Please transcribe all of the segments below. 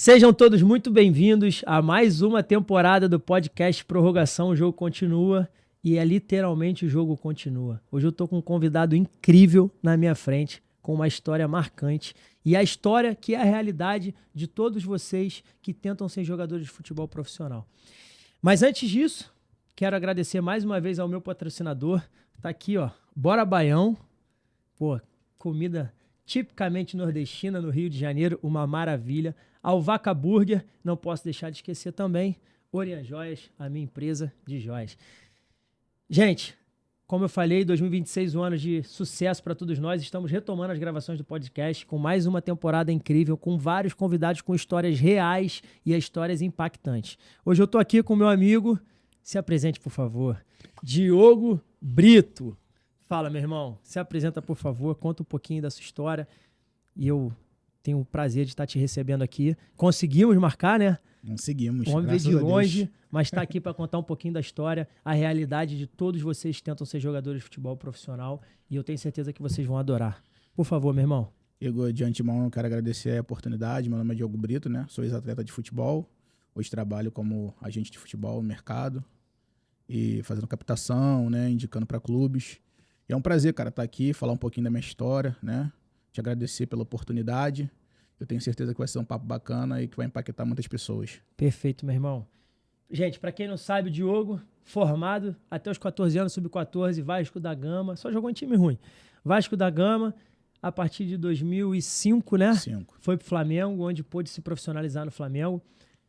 Sejam todos muito bem-vindos a mais uma temporada do podcast Prorrogação. O jogo continua e é literalmente o jogo continua. Hoje eu tô com um convidado incrível na minha frente, com uma história marcante. E a história que é a realidade de todos vocês que tentam ser jogadores de futebol profissional. Mas antes disso, quero agradecer mais uma vez ao meu patrocinador. Tá aqui, ó, Bora Baião. Pô, comida tipicamente nordestina no Rio de Janeiro, uma maravilha. Ao Vaca Burger, não posso deixar de esquecer também, Orian Joias, a minha empresa de joias. Gente, como eu falei, 2026, um ano de sucesso para todos nós. Estamos retomando as gravações do podcast com mais uma temporada incrível, com vários convidados com histórias reais e histórias impactantes. Hoje eu tô aqui com meu amigo, se apresente, por favor, Diogo Brito. Fala, meu irmão, se apresenta, por favor, conta um pouquinho da sua história e eu tenho o prazer de estar te recebendo aqui. Conseguimos marcar, né? Conseguimos. O homem veio de longe, mas está aqui para contar um pouquinho da história, a realidade de todos vocês que tentam ser jogadores de futebol profissional. E eu tenho certeza que vocês vão adorar. Por favor, meu irmão. Igor, de antemão, eu quero agradecer a oportunidade. Meu nome é Diogo Brito, né? Sou ex-atleta de futebol. Hoje trabalho como agente de futebol no mercado e fazendo captação, né? Indicando para clubes. E é um prazer, cara, estar aqui, falar um pouquinho da minha história, né? Te agradecer pela oportunidade. Eu tenho certeza que vai ser um papo bacana e que vai impactar muitas pessoas. Perfeito, meu irmão. Gente, para quem não sabe, o Diogo, formado até os 14 anos, sub-14, Vasco da Gama, só jogou em time ruim. Vasco da Gama, a partir de 2005, né? 5. Foi pro Flamengo, onde pôde se profissionalizar no Flamengo.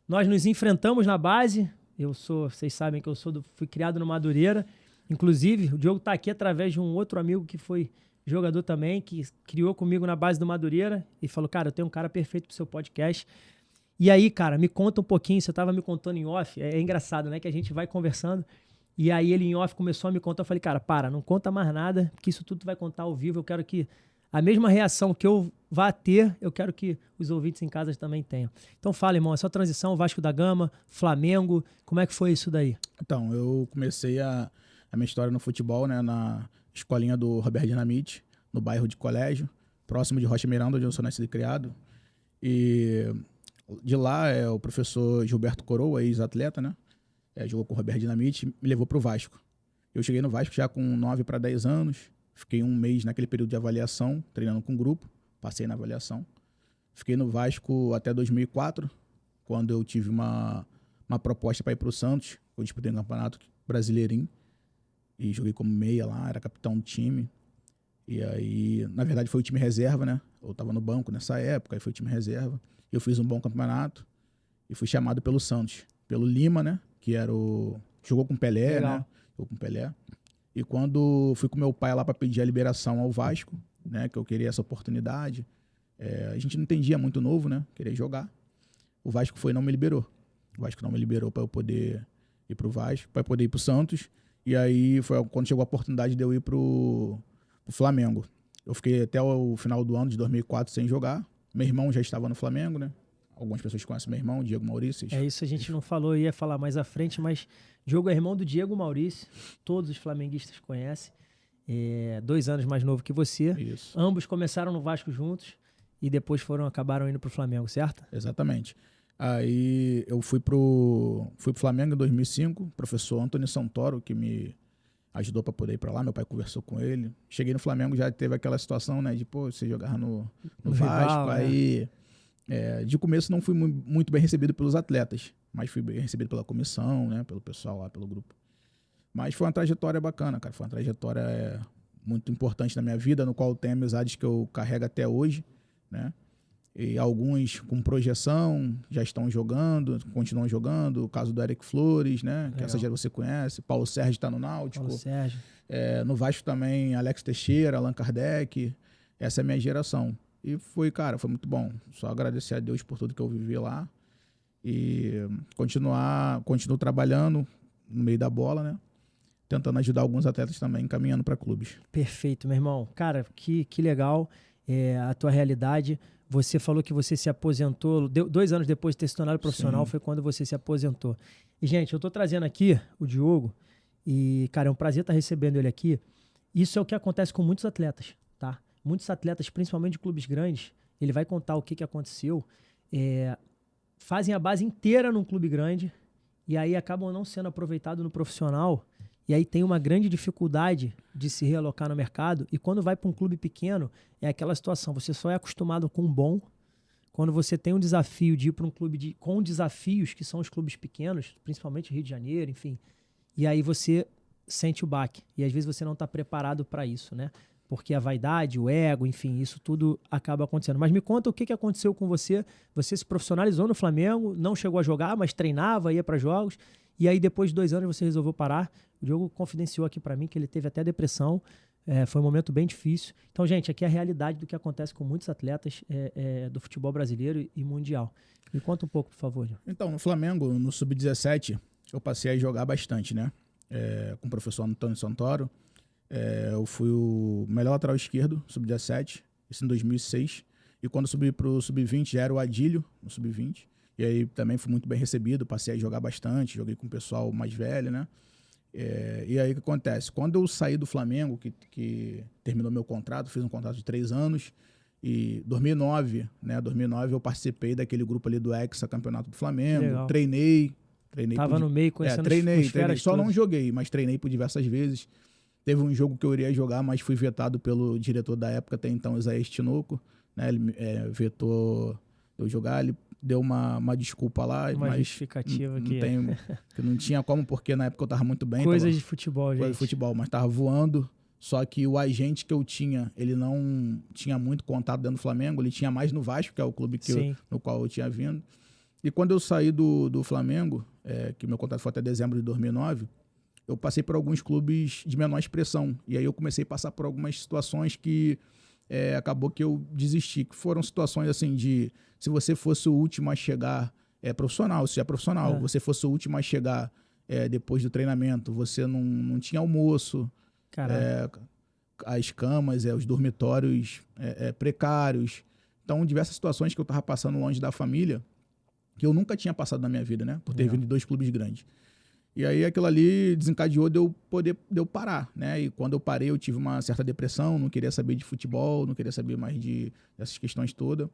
Nós nos enfrentamos na base. Vocês sabem que fui criado no Madureira. Inclusive, o Diogo tá aqui através de um outro amigo que foi jogador também, que criou comigo na base do Madureira e falou, cara, eu tenho um cara perfeito pro seu podcast. E aí, cara, me conta um pouquinho, você tava me contando em off, é engraçado, né, que a gente vai conversando, e aí ele em off começou a me contar, eu falei, cara, não conta mais nada, porque isso tudo tu vai contar ao vivo, eu quero que a mesma reação que eu vá ter, eu quero que os ouvintes em casa também tenham. Então fala, irmão, essa transição, Vasco da Gama, Flamengo, como é que foi isso daí? Então, eu comecei a minha história no futebol, né, na escolinha do Roberto Dinamite, no bairro de Colégio, próximo de Rocha Miranda, onde eu sou nascido e criado. E de lá, o professor Gilberto Coroa, ex-atleta, né, jogou com o Roberto Dinamite, me levou para o Vasco. Eu cheguei no Vasco já com 9 para 10 anos, fiquei um mês naquele período de avaliação, treinando com o grupo, passei na avaliação. Fiquei no Vasco até 2004, quando eu tive uma proposta para ir para o Santos. Eu disputei um campeonato brasileirinho e joguei como meia lá, era capitão do time. E aí, na verdade, foi o time reserva, né? Eu tava no banco nessa época, aí foi o time reserva. Eu fiz um bom campeonato e fui chamado pelo Santos, pelo Lima, né? Que era jogou com Pelé, Legal. né? Jogou com Pelé. E quando fui com meu pai lá para pedir a liberação ao Vasco, né? Que eu queria essa oportunidade. A gente não entendia, muito novo, né? Queria jogar. O Vasco não me liberou. O Vasco não me liberou para eu poder ir pro Vasco, para poder ir pro Santos. E aí foi quando chegou a oportunidade de eu ir pro Flamengo. Eu fiquei até o final do ano de 2004 sem jogar. Meu irmão já estava no Flamengo, né? Algumas pessoas conhecem meu irmão, Diego Maurício. É isso, a gente não falou, ia falar mais à frente, mas Diogo é irmão do Diego Maurício, todos os flamenguistas conhecem, 2 anos mais novo que você. Isso. Ambos começaram no Vasco juntos e depois acabaram indo pro Flamengo, certo? Exatamente. Aí eu fui pro Flamengo em 2005, o professor Antônio Santoro, que me ajudou para poder ir para lá, meu pai conversou com ele. Cheguei no Flamengo, já teve aquela situação, né, de, você jogar no Vasco, rival, aí... de começo não fui muito bem recebido pelos atletas, mas fui bem recebido pela comissão, né, pelo pessoal lá, pelo grupo. Mas foi uma trajetória bacana, cara, foi uma trajetória muito importante na minha vida, no qual tenho amizades que eu carrego até hoje, né, e alguns com projeção já estão jogando, continuam jogando, o caso do Eric Flores, né, Legal. que essa já você conhece, Paulo Sérgio está no Náutico, Paulo Sérgio. No Vasco também, Alex Teixeira, Allan Kardec, essa é a minha geração. E foi muito bom. Só agradecer a Deus por tudo que eu vivi lá. E continuo trabalhando no meio da bola, né? Tentando ajudar alguns atletas também, encaminhando para clubes. Perfeito, meu irmão. Cara, que legal a tua realidade. Você falou que você se aposentou, 2 anos depois de ter se tornado profissional, Sim. foi quando você se aposentou. E, gente, eu tô trazendo aqui o Diogo e, cara, é um prazer estar recebendo ele aqui. Isso é o que acontece com muitos atletas, tá? Muitos atletas, principalmente de clubes grandes, ele vai contar o que aconteceu. fazem a base inteira num clube grande e aí acabam não sendo aproveitados no profissional e aí tem uma grande dificuldade de se realocar no mercado e quando vai para um clube pequeno é aquela situação, você só é acostumado com um bom quando você tem um desafio de ir para um clube com desafios que são os clubes pequenos, principalmente Rio de Janeiro, enfim, e aí você sente o baque e às vezes você não está preparado para isso, né? Porque a vaidade, o ego, enfim, isso tudo acaba acontecendo. Mas me conta o que aconteceu com você. Você se profissionalizou no Flamengo, não chegou a jogar, mas treinava, ia para jogos. E aí, depois de 2 anos, você resolveu parar. O Diogo confidenciou aqui para mim que ele teve até depressão. Foi um momento bem difícil. Então, gente, aqui é a realidade do que acontece com muitos atletas do futebol brasileiro e mundial. Me conta um pouco, por favor. Diogo. Então, no Flamengo, no Sub-17, eu passei a jogar bastante, né? Com o professor Antônio Santoro. Eu fui o melhor lateral esquerdo, Sub-17, isso em 2006. E quando subi pro Sub-20, já era o Adílio, no Sub-20. E aí também fui muito bem recebido, passei a jogar bastante, joguei com o pessoal mais velho, né? E aí o que acontece? Quando eu saí do Flamengo, que terminou meu contrato, fiz um contrato de 3 anos, e 2009, né? 2009 eu participei daquele grupo ali do Hexa Campeonato do Flamengo, treinei. Tava no meio conhecendo treinei, só não joguei, mas treinei por diversas vezes. Teve um jogo que eu iria jogar, mas fui vetado pelo diretor da época, até então, Isaías Tinoco, né? Ele vetou eu jogar, ele deu uma desculpa lá. Uma justificativa que não tinha como, porque na época eu tava muito bem. Coisas de futebol, gente. Coisa de futebol, mas tava voando. Só que o agente que eu tinha, ele não tinha muito contato dentro do Flamengo, ele tinha mais no Vasco, que é o clube no qual eu tinha vindo. E quando eu saí do Flamengo, que meu contrato foi até dezembro de 2009, eu passei por alguns clubes de menor expressão. E aí eu comecei a passar por algumas situações que acabou que eu desisti. Que foram situações assim de, se você fosse o último a chegar, profissional, se é profissional, você fosse o último a chegar depois do treinamento, você não tinha almoço, as camas, os dormitórios precários. Então, diversas situações que eu estava passando longe da família, que eu nunca tinha passado na minha vida, né? Por ter vindo de 2 clubes grandes. E aí aquilo ali desencadeou de eu parar, né? E quando eu parei eu tive uma certa depressão, não queria saber de futebol, não queria saber mais dessas questões todas.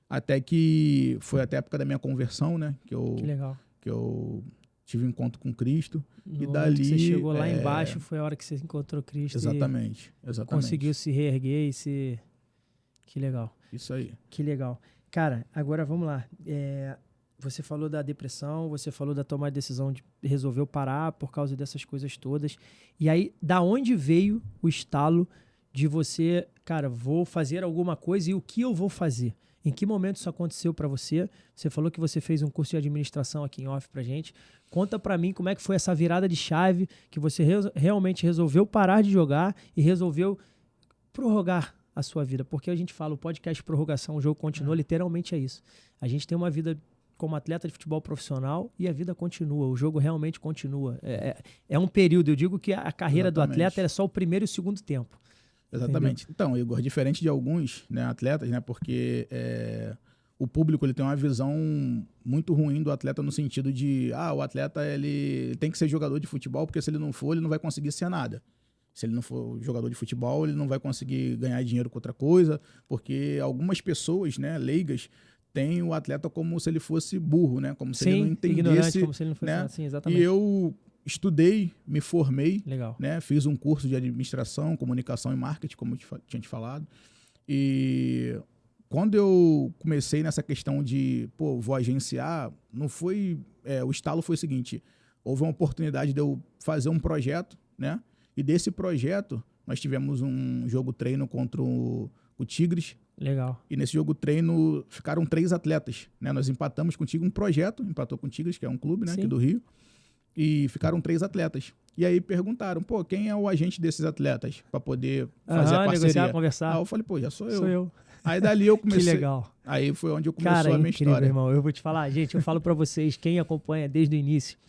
Até que foi até a época da minha conversão, né? Que legal. Que eu tive um encontro com Cristo. No e dali que você chegou lá embaixo, foi a hora que você encontrou Cristo. Exatamente. Conseguiu se reerguer e se... Que legal. Isso aí. Que legal. Cara, agora vamos lá. Você falou da depressão, você falou da tomada de decisão de resolveu parar por causa dessas coisas todas. E aí, da onde veio o estalo de você, cara, vou fazer alguma coisa e o que eu vou fazer? Em que momento isso aconteceu para você? Você falou que você fez um curso de administração aqui em off pra gente. Conta pra mim como é que foi essa virada de chave que você realmente resolveu parar de jogar e resolveu prorrogar a sua vida. Porque a gente fala, o podcast Prorrogação, o jogo continua, literalmente é isso. A gente tem uma vida como atleta de futebol profissional e a vida continua, o jogo realmente continua. É um período, eu digo que a carreira do atleta é só o primeiro e o segundo tempo. Exatamente. Entendeu? Então, Igor, diferente de alguns, né, atletas, né, porque o público ele tem uma visão muito ruim do atleta no sentido de, o atleta ele tem que ser jogador de futebol, porque se ele não for, ele não vai conseguir ser nada. Se ele não for jogador de futebol, ele não vai conseguir ganhar dinheiro com outra coisa, porque algumas pessoas, né, leigas, tem o atleta como se ele fosse burro, né? Como se ele não entendesse, ignorante, como se ele não fosse, né? Assim, exatamente. E eu estudei, me formei, legal, né? Fiz um curso de administração, comunicação e marketing, como eu tinha te falado. E quando eu comecei nessa questão de, vou agenciar, não foi... o estalo foi o seguinte, houve uma oportunidade de eu fazer um projeto, né? E desse projeto, nós tivemos um jogo treino contra o Tigres. Legal. E nesse jogo treino ficaram 3 atletas, né? Nós empatamos contigo um projeto, empatou com o Tigres, que é um clube, né, aqui do Rio, e ficaram 3 atletas. E aí perguntaram, quem é o agente desses atletas para poder fazer a parceria? Negociar, conversar. Aí eu falei, já sou eu. Sou eu. Aí dali eu comecei. Que legal. Aí foi onde eu comecei a minha história. Irmão, eu vou te falar, gente, eu falo para vocês, quem acompanha desde o início,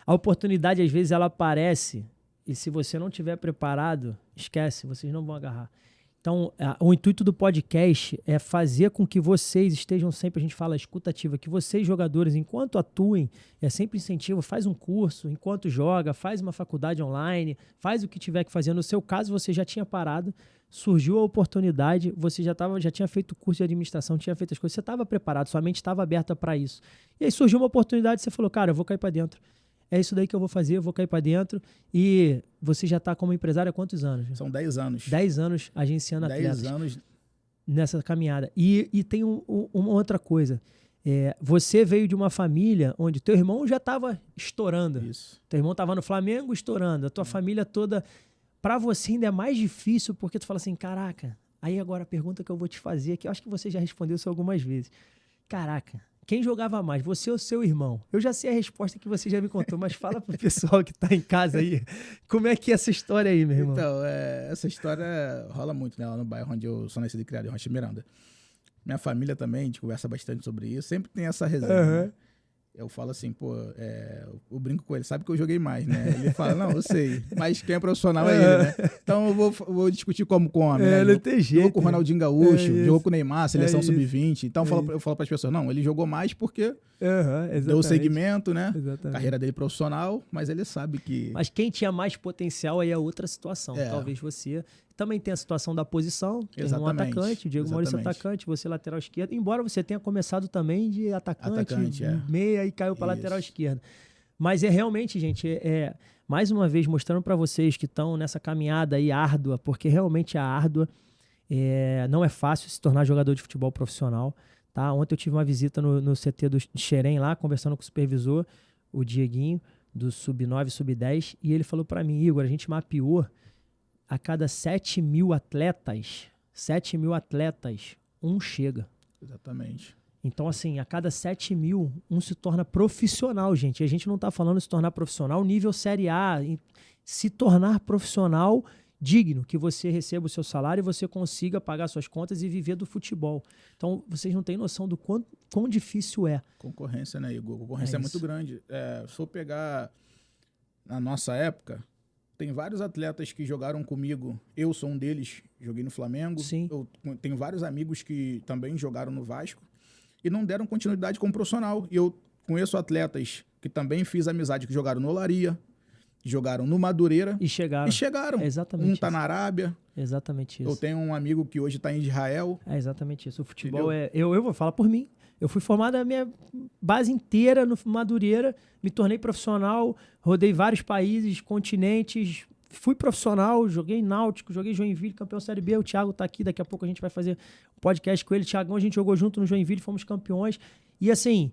a oportunidade às vezes ela aparece e se você não tiver preparado, esquece, vocês não vão agarrar. Então, o intuito do podcast é fazer com que vocês estejam sempre, a gente fala escutativa, que vocês, jogadores, enquanto atuem, é sempre incentivo, faz um curso, enquanto joga, faz uma faculdade online, faz o que tiver que fazer. No seu caso, você já tinha parado, surgiu a oportunidade, você já tinha feito o curso de administração, tinha feito as coisas, você estava preparado, sua mente estava aberta para isso. E aí surgiu uma oportunidade, você falou, cara, eu vou cair para dentro. É isso daí que eu vou fazer, eu vou cair para dentro. E você já está como empresário há quantos anos? São 10 anos. 10 anos agenciando 10 atletas. 10 anos. Nessa caminhada. E tem uma outra coisa. Você veio de uma família onde teu irmão já estava estourando. Isso. Teu irmão estava no Flamengo estourando. A tua família toda... Para você ainda é mais difícil porque tu fala assim, caraca, aí agora a pergunta que eu vou te fazer, que eu acho que você já respondeu isso algumas vezes. Caraca, quem jogava mais, você ou seu irmão? Eu já sei a resposta que você já me contou, mas fala pro pessoal que tá em casa aí, como é que é essa história aí, meu irmão? Então, essa história rola muito, né, lá no bairro onde eu sou nascido e criado, em Rocha Miranda. Minha família também, a gente conversa bastante sobre isso, sempre tem essa resenha, né? Eu falo assim, pô, eu brinco com ele, sabe que eu joguei mais, né? Ele fala, não, eu sei, mas quem é profissional é ele, né? Então eu vou discutir como com homem, né? Não tem jeito. Jogou com o Ronaldinho Gaúcho, jogou com o Neymar, seleção sub-20. Então eu falo para as pessoas, não, ele jogou mais porque deu o segmento, né? Exatamente. Carreira dele profissional, mas ele sabe que... Mas quem tinha mais potencial aí é outra situação. Talvez você... Também tem a situação da posição, um atacante, o Diego Maurício atacante, você lateral esquerdo, embora você tenha começado também de atacante meia e caiu para lateral esquerda. Mas realmente, gente, mais uma vez mostrando para vocês que estão nessa caminhada aí árdua, porque realmente é árdua, não é fácil se tornar jogador de futebol profissional. Tá? Ontem eu tive uma visita no CT do Xerém lá, conversando com o supervisor, o Dieguinho, do Sub-9, Sub-10, e ele falou para mim, Igor, a gente mapeou a cada 7 mil atletas, um chega. Exatamente. Então, assim, a cada 7 mil, um se torna profissional, gente. E a gente não está falando de se tornar profissional nível Série A, se tornar profissional digno, que você receba o seu salário e você consiga pagar suas contas e viver do futebol. Então, vocês não têm noção do quão difícil é. Concorrência, né, Igor? Concorrência é muito grande. Se for pegar na nossa época... Tem vários atletas que jogaram comigo. Eu sou um deles, joguei no Flamengo. Sim. Eu tenho vários amigos que também jogaram no Vasco e não deram continuidade como profissional. E eu conheço atletas que também fiz amizade, que jogaram no Olaria, jogaram no Madureira. E chegaram. É exatamente isso. Tá na Arábia. Exatamente isso. Eu tenho um amigo que hoje está em Israel. É exatamente isso. O futebol eu vou falar por mim. Eu fui formado a minha base inteira no Madureira, me tornei profissional, rodei vários países, continentes, fui profissional, joguei Náutico, joguei Joinville, campeão Série B, o Thiago tá aqui, daqui a pouco a gente vai fazer um podcast com ele, Thiagão, a gente jogou junto no Joinville, fomos campeões, e assim,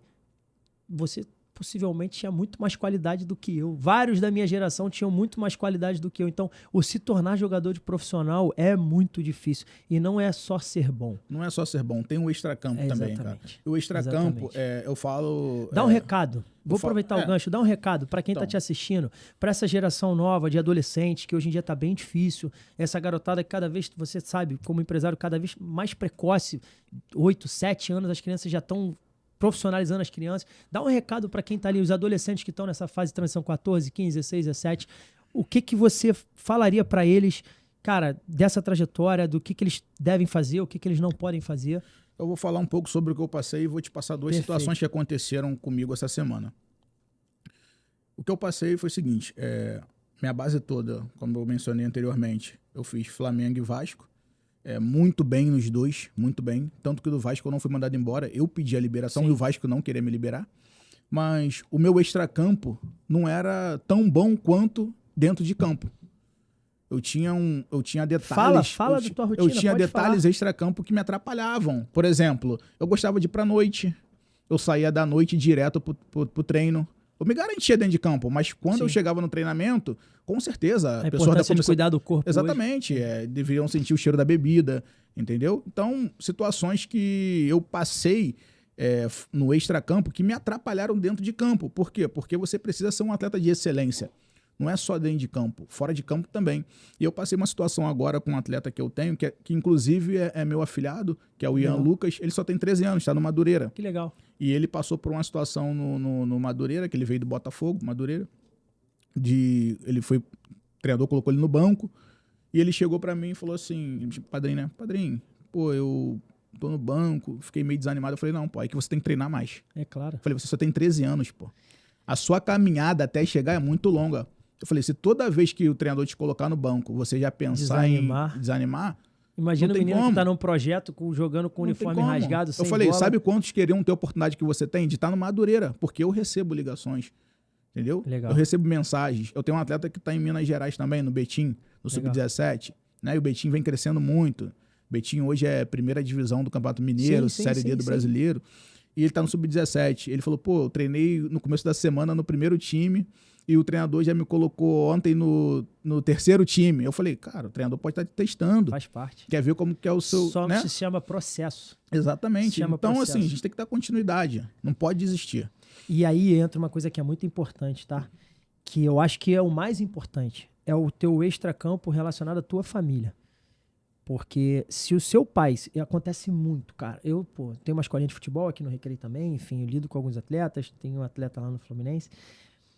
você possivelmente tinha muito mais qualidade do que eu. Vários da minha geração tinham muito mais qualidade do que eu. Então, se tornar jogador de profissional é muito difícil. E não é só ser bom. Não é só ser bom, tem o extracampo também, cara. O extracampo, eu falo... Dá um recado. Vou aproveitar o gancho. Dá um recado para quem tá te assistindo, para essa geração nova de adolescentes, que hoje em dia tá bem difícil. Essa garotada que cada vez, você sabe, como empresário, cada vez mais precoce, 8, 7 anos, as crianças já estão profissionalizando as crianças. Dá um recado para quem está ali, os adolescentes que estão nessa fase de transição 14, 15, 16, 17. O que você falaria para eles, cara, dessa trajetória, do que eles devem fazer, o que eles não podem fazer? Eu vou falar um pouco sobre o que eu passei e vou te passar duas situações que aconteceram comigo essa semana. O que eu passei foi o seguinte, minha base toda, como eu mencionei anteriormente, eu fiz Flamengo e Vasco, muito bem nos dois, muito bem. Tanto que do Vasco eu não fui mandado embora, eu pedi a liberação. Sim. E o Vasco não queria me liberar. Mas o meu extracampo não era tão bom quanto dentro de campo. Eu tinha detalhes... Fala da tua rotina, eu tinha detalhes extracampo que me atrapalhavam. Por exemplo, eu gostava de ir pra noite. Eu saía da noite direto pro treino. Eu me garantia dentro de campo, mas quando eu chegava no treinamento, com certeza... A importância de cuidar do corpo. Exatamente, deveriam sentir o cheiro da bebida, entendeu? Então, situações que eu passei no extracampo que me atrapalharam dentro de campo. Por quê? Porque você precisa ser um atleta de excelência. Não é só dentro de campo, fora de campo também. E eu passei uma situação agora com um atleta que eu tenho, que inclusive é meu afilhado, que é o Ian Lucas. Ele só tem 13 anos, está no Madureira. Que legal. E ele passou por uma situação no Madureira, que ele veio do Botafogo, Madureira. Ele foi, o treinador colocou ele no banco E ele chegou pra mim e falou assim, tipo, padrinho, né? Padrinho, pô, eu tô no banco, fiquei meio desanimado. Eu falei, não, pô, é que você tem que treinar mais. É claro. Eu falei, você só tem 13 anos, pô. A sua caminhada até chegar é muito longa. Eu falei, se toda vez que o treinador te colocar no banco, você já pensar em desanimar, imagina o menino como. que tá num projeto jogando com o uniforme rasgado, sem Eu falei, bola. sabe quantos queriam ter a oportunidade que você tem de estar no Madureira? Porque eu recebo ligações, entendeu? Legal. Eu recebo mensagens. Eu tenho um atleta que tá em Minas Gerais também, no Betim, no Sub-17, né? E o Betim vem crescendo muito. O Betim hoje é primeira divisão do Campeonato Mineiro, Série D do Brasileiro. E ele tá no Sub-17. Ele falou, pô, eu treinei no começo da semana no primeiro time e o treinador já me colocou ontem no terceiro time. Eu falei, cara, o treinador pode estar te testando. Faz parte. Quer ver como que é o seu... Só né? se chama processo. Exatamente. Chama então, processo. assim, a gente tem que dar continuidade. Não pode desistir. E aí entra uma coisa que é muito importante, tá? Que eu acho que é o mais importante. É o teu extracampo relacionado à tua família. Porque se o seu pai... E acontece muito, cara. Eu, pô, tenho uma escolinha de futebol aqui no Recreio também. Enfim, eu lido com alguns atletas. Tenho um atleta lá no Fluminense.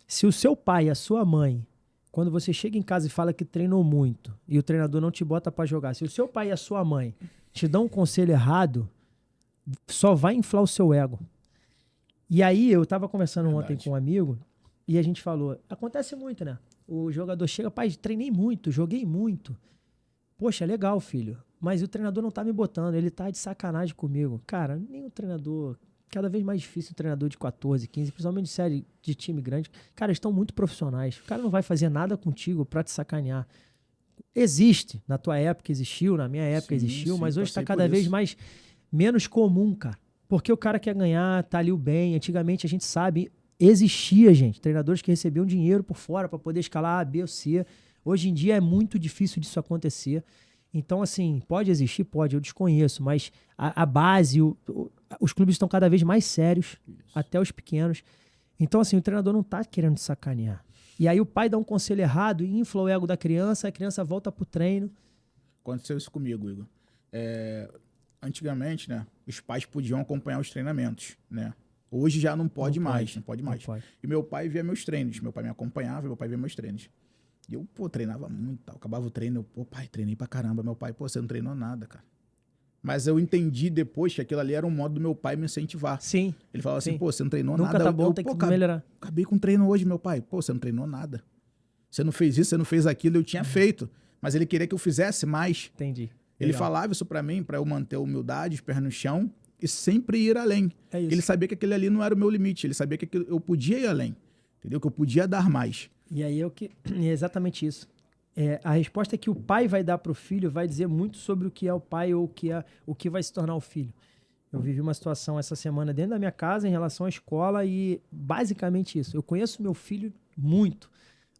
Se o seu pai e a sua mãe, quando você chega em casa e fala que treinou muito e o treinador não te bota pra jogar, se o seu pai e a sua mãe te dão um conselho errado, só vai inflar o seu ego. E aí eu tava conversando ontem com um amigo e a gente falou, acontece muito, né? O jogador chega, pai, treinei muito, joguei muito. Poxa, legal, filho, mas o treinador não tá me botando, ele tá de sacanagem comigo. Cara, nem o treinador... Cada vez mais difícil o treinador de 14, 15, principalmente de série de time grande. Cara, eles estão muito profissionais. O cara não vai fazer nada contigo pra te sacanear. Existe. Na tua época existiu, na minha época existiu, mas hoje tá cada vez menos comum, cara. Porque o cara quer ganhar, tá ali o bem. Antigamente a gente sabe, existia, gente, treinadores que recebiam dinheiro por fora pra poder escalar A, B ou C. Hoje em dia é muito difícil disso acontecer. Então, assim, pode existir? Pode, eu desconheço, mas a base, os clubes estão cada vez mais sérios, até os pequenos. Então, assim, o treinador não tá querendo te sacanear. E aí o pai dá um conselho errado, infla o ego da criança, a criança volta pro treino. Aconteceu isso comigo, Igor. Antigamente, né, os pais podiam acompanhar os treinamentos, né? Hoje já não pode mais. E meu pai via meus treinos, meu pai me acompanhava, meu pai via meus treinos. E eu, pô, treinava muito, tal. Acabava o treino, eu, pô, pai, treinei pra caramba. Meu pai, pô, você não treinou nada, cara. Mas eu entendi depois que aquilo ali era um modo do meu pai me incentivar. Sim. Ele falava assim, pô, você não treinou nunca nada. Tá bom, tem que melhorar. Acabei com o treino hoje, meu pai. Pô, você não treinou nada. Você não fez isso, você não fez aquilo. Eu tinha feito. Mas ele queria que eu fizesse mais. Entendi. Ele falava isso pra mim, pra eu manter a humildade, os pés no chão e sempre ir além. É isso. Ele sabia que aquele ali não era o meu limite. Ele sabia que eu podia ir além. Entendeu? Que eu podia dar mais. E aí é exatamente isso. A resposta que o pai vai dar para o filho vai dizer muito sobre o que é o pai ou o que vai se tornar o filho. Eu vivi uma situação essa semana dentro da minha casa em relação à escola e basicamente isso. Eu conheço meu filho muito.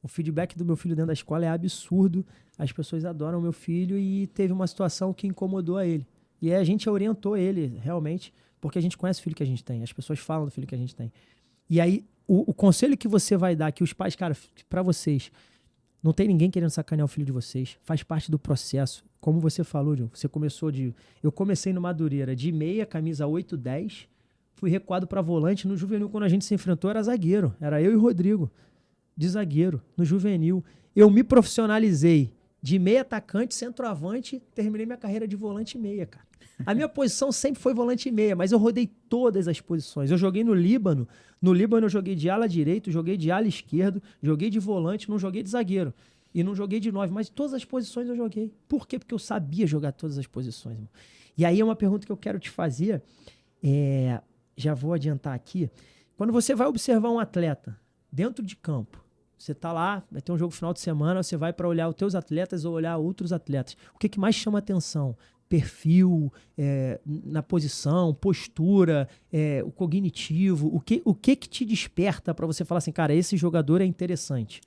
O feedback do meu filho dentro da escola é absurdo. As pessoas adoram o meu filho e teve uma situação que incomodou a ele. E aí a gente orientou ele realmente, porque a gente conhece o filho que a gente tem. As pessoas falam do filho que a gente tem. E aí o conselho que você vai dar, que os pais, cara, para vocês... Não tem ninguém querendo sacanear o filho de vocês. Faz parte do processo. Como você falou, Diogo, você começou eu comecei no Madureira de meia, camisa 8, 10. Fui recuado para volante. No juvenil, quando a gente se enfrentou, era zagueiro. Era eu e o Rodrigo, de zagueiro. No juvenil. Eu me profissionalizei de meia atacante, centroavante. Terminei minha carreira de volante e meia, cara. A minha posição sempre foi volante e meia, mas eu rodei todas as posições. Eu joguei no Líbano. No Líbano eu joguei de ala direito, joguei de ala esquerdo, joguei de volante, não joguei de zagueiro. E não joguei de 9, mas todas as posições eu joguei. Por quê? Porque eu sabia jogar todas as posições, irmão. E aí é uma pergunta que eu quero te fazer. Já vou adiantar aqui. Quando você vai observar um atleta dentro de campo, você tá lá, vai ter um jogo final de semana, você vai para olhar os teus atletas ou olhar outros atletas. O que mais chama atenção? Perfil, na posição, postura, o cognitivo, o que te desperta para você falar assim, cara, esse jogador é interessante?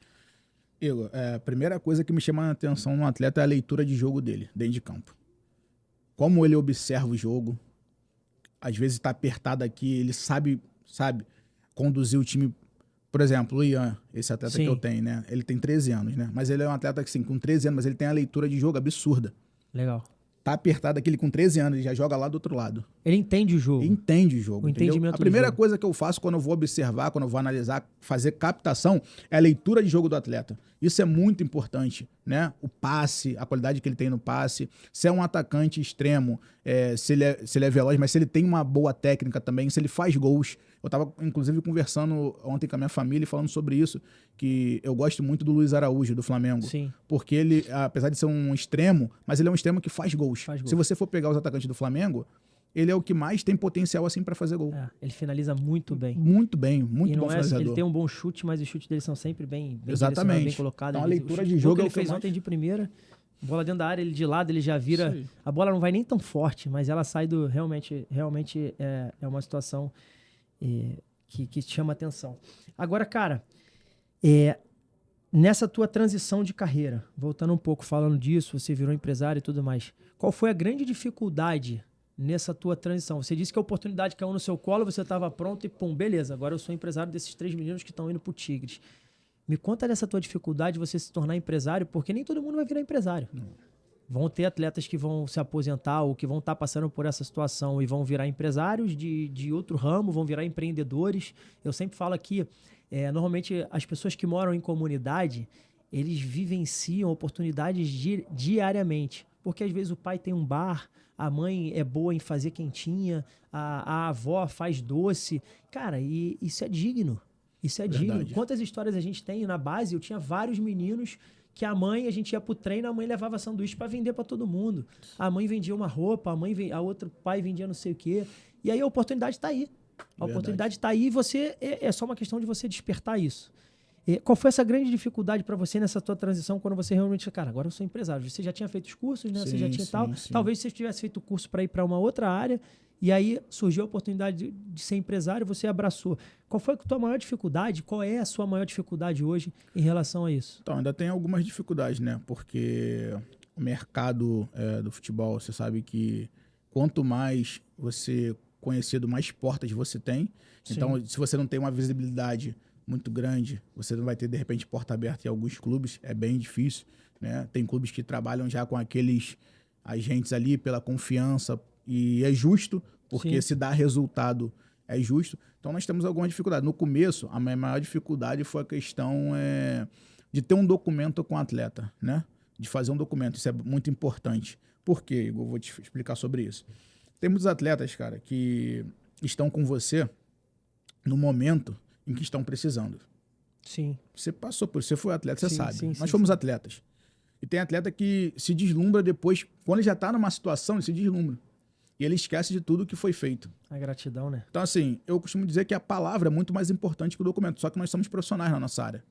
Igor, a primeira coisa que me chama a atenção no atleta é a leitura de jogo dele, dentro de campo. Como ele observa o jogo, às vezes está apertado aqui, ele sabe conduzir o time. Por exemplo, o Ian, esse atleta que eu tenho, né? Ele tem 13 anos, né? Mas ele é um atleta que, assim, com 13 anos, mas ele tem a leitura de jogo absurda. Legal. tá apertado aqui, ele com 13 anos, ele já joga lá do outro lado. Ele entende o jogo. Ele entende o jogo, O entendeu? entendimento A primeira do jogo. coisa que eu faço quando eu vou observar, quando eu vou analisar, fazer captação, é a leitura de jogo do atleta. Isso é muito importante, né? O passe, a qualidade que ele tem no passe, se é um atacante extremo, se ele é veloz, mas se ele tem uma boa técnica também, se ele faz gols. Eu estava, inclusive, conversando ontem com a minha família e falando sobre isso, que eu gosto muito do Luiz Araújo, do Flamengo. Sim. Porque ele, apesar de ser um extremo, mas ele é um extremo que faz gols. Faz gols. Se você for pegar os atacantes do Flamengo, ele é o que mais tem potencial assim para fazer gol. Ele finaliza muito bem. Muito bem, muito E não bom é, finalizador. ele tem um bom chute, mas os chutes dele são sempre bem Exatamente. bem colocados. Então a leitura de O jogo que é ele o que fez mais... ontem de primeira, bola dentro da área, ele de lado, ele já vira... Isso aí. A bola não vai nem tão forte, mas ela sai do... Realmente é uma situação que chama atenção. Agora, cara, nessa tua transição de carreira, voltando um pouco falando disso, você virou empresário e tudo mais, qual foi a grande dificuldade nessa tua transição? Você disse que a oportunidade caiu no seu colo, você estava pronto e pum, beleza, agora eu sou empresário desses 3 meninos que estão indo pro Tigres. Me conta dessa tua dificuldade de você se tornar empresário, porque nem todo mundo vai virar empresário. Vão ter atletas que vão se aposentar ou que vão estar passando por essa situação e vão virar empresários de outro ramo, vão virar empreendedores. Eu sempre falo aqui, normalmente as pessoas que moram em comunidade, eles vivenciam oportunidades diariamente. Porque às vezes o pai tem um bar, a mãe é boa em fazer quentinha, a avó faz doce. Cara, e isso é digno. Isso é digno. Quantas histórias a gente tem na base? Eu tinha vários meninos que a gente ia pro treino, a mãe levava sanduíche para vender para todo mundo. A mãe vendia uma roupa, a outro pai vendia não sei o quê. E aí a oportunidade está aí. A oportunidade está aí e você é só uma questão de você despertar isso. Qual foi essa grande dificuldade para você nessa tua transição quando você realmente, cara, agora eu sou empresário? Você já tinha feito os cursos, né? Sim, você já tinha sim, tal. sim. Talvez você tivesse feito o curso para ir para uma outra área e aí surgiu a oportunidade de ser empresário, você abraçou. Qual foi a tua maior dificuldade? Qual é a sua maior dificuldade hoje em relação a isso? Então, ainda tem algumas dificuldades, né? Porque o mercado do futebol, você sabe que quanto mais você conhecido, mais portas você tem. Sim. Então, se você não tem uma visibilidade muito grande, você não vai ter, de repente, porta aberta em alguns clubes, é bem difícil, né? Tem clubes que trabalham já com aqueles agentes ali pela confiança e é justo, porque Sim. se dá resultado, é justo. Então, nós temos alguma dificuldade. No começo, a minha maior dificuldade foi a questão de ter um documento com o atleta, né? De fazer um documento, isso é muito importante. Por quê, Igor? Vou te explicar sobre isso. Tem muitos atletas, cara, que estão com você no momento em que estão precisando. Sim. Você passou por isso, você foi atleta, você Sim, sabe. sim, Nós fomos atletas. E tem atleta que se deslumbra depois, quando ele já está numa situação, ele se deslumbra. E ele esquece de tudo que foi feito. A gratidão, né? Então, assim, eu costumo dizer que a palavra é muito mais importante que o documento, só que nós somos profissionais na nossa área.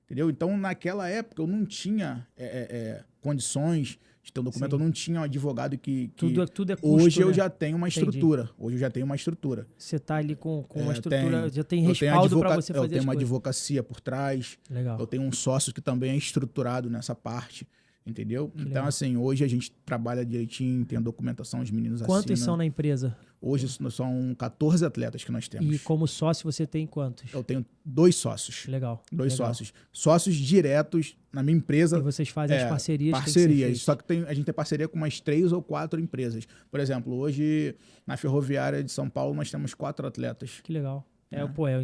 Entendeu? Então, naquela época, eu não tinha condições de ter um documento, Sim. eu não tinha um advogado que Tudo é custo, hoje eu né? já tenho uma Entendi. estrutura. Hoje eu já tenho uma estrutura. Você tá ali com uma estrutura, já tem eu tenho respaldo para você fazer Eu tenho as uma coisas. advocacia por trás. Legal. Eu tenho um sócio que também é estruturado nessa parte. Entendeu? Então, legal. assim, hoje a gente trabalha direitinho, tem a documentação, os meninos Quantos assinam. são na empresa? Hoje são 14 atletas que nós temos. E como sócio você tem quantos? Eu tenho 2 sócios. Legal. Dois legal. sócios. Sócios diretos na minha empresa. E vocês fazem as parcerias? que tem que ser Parcerias. feitas. Só que a gente tem parceria com umas 3 ou 4 empresas. Por exemplo, hoje na Ferroviária de São Paulo nós temos 4 atletas. Que legal.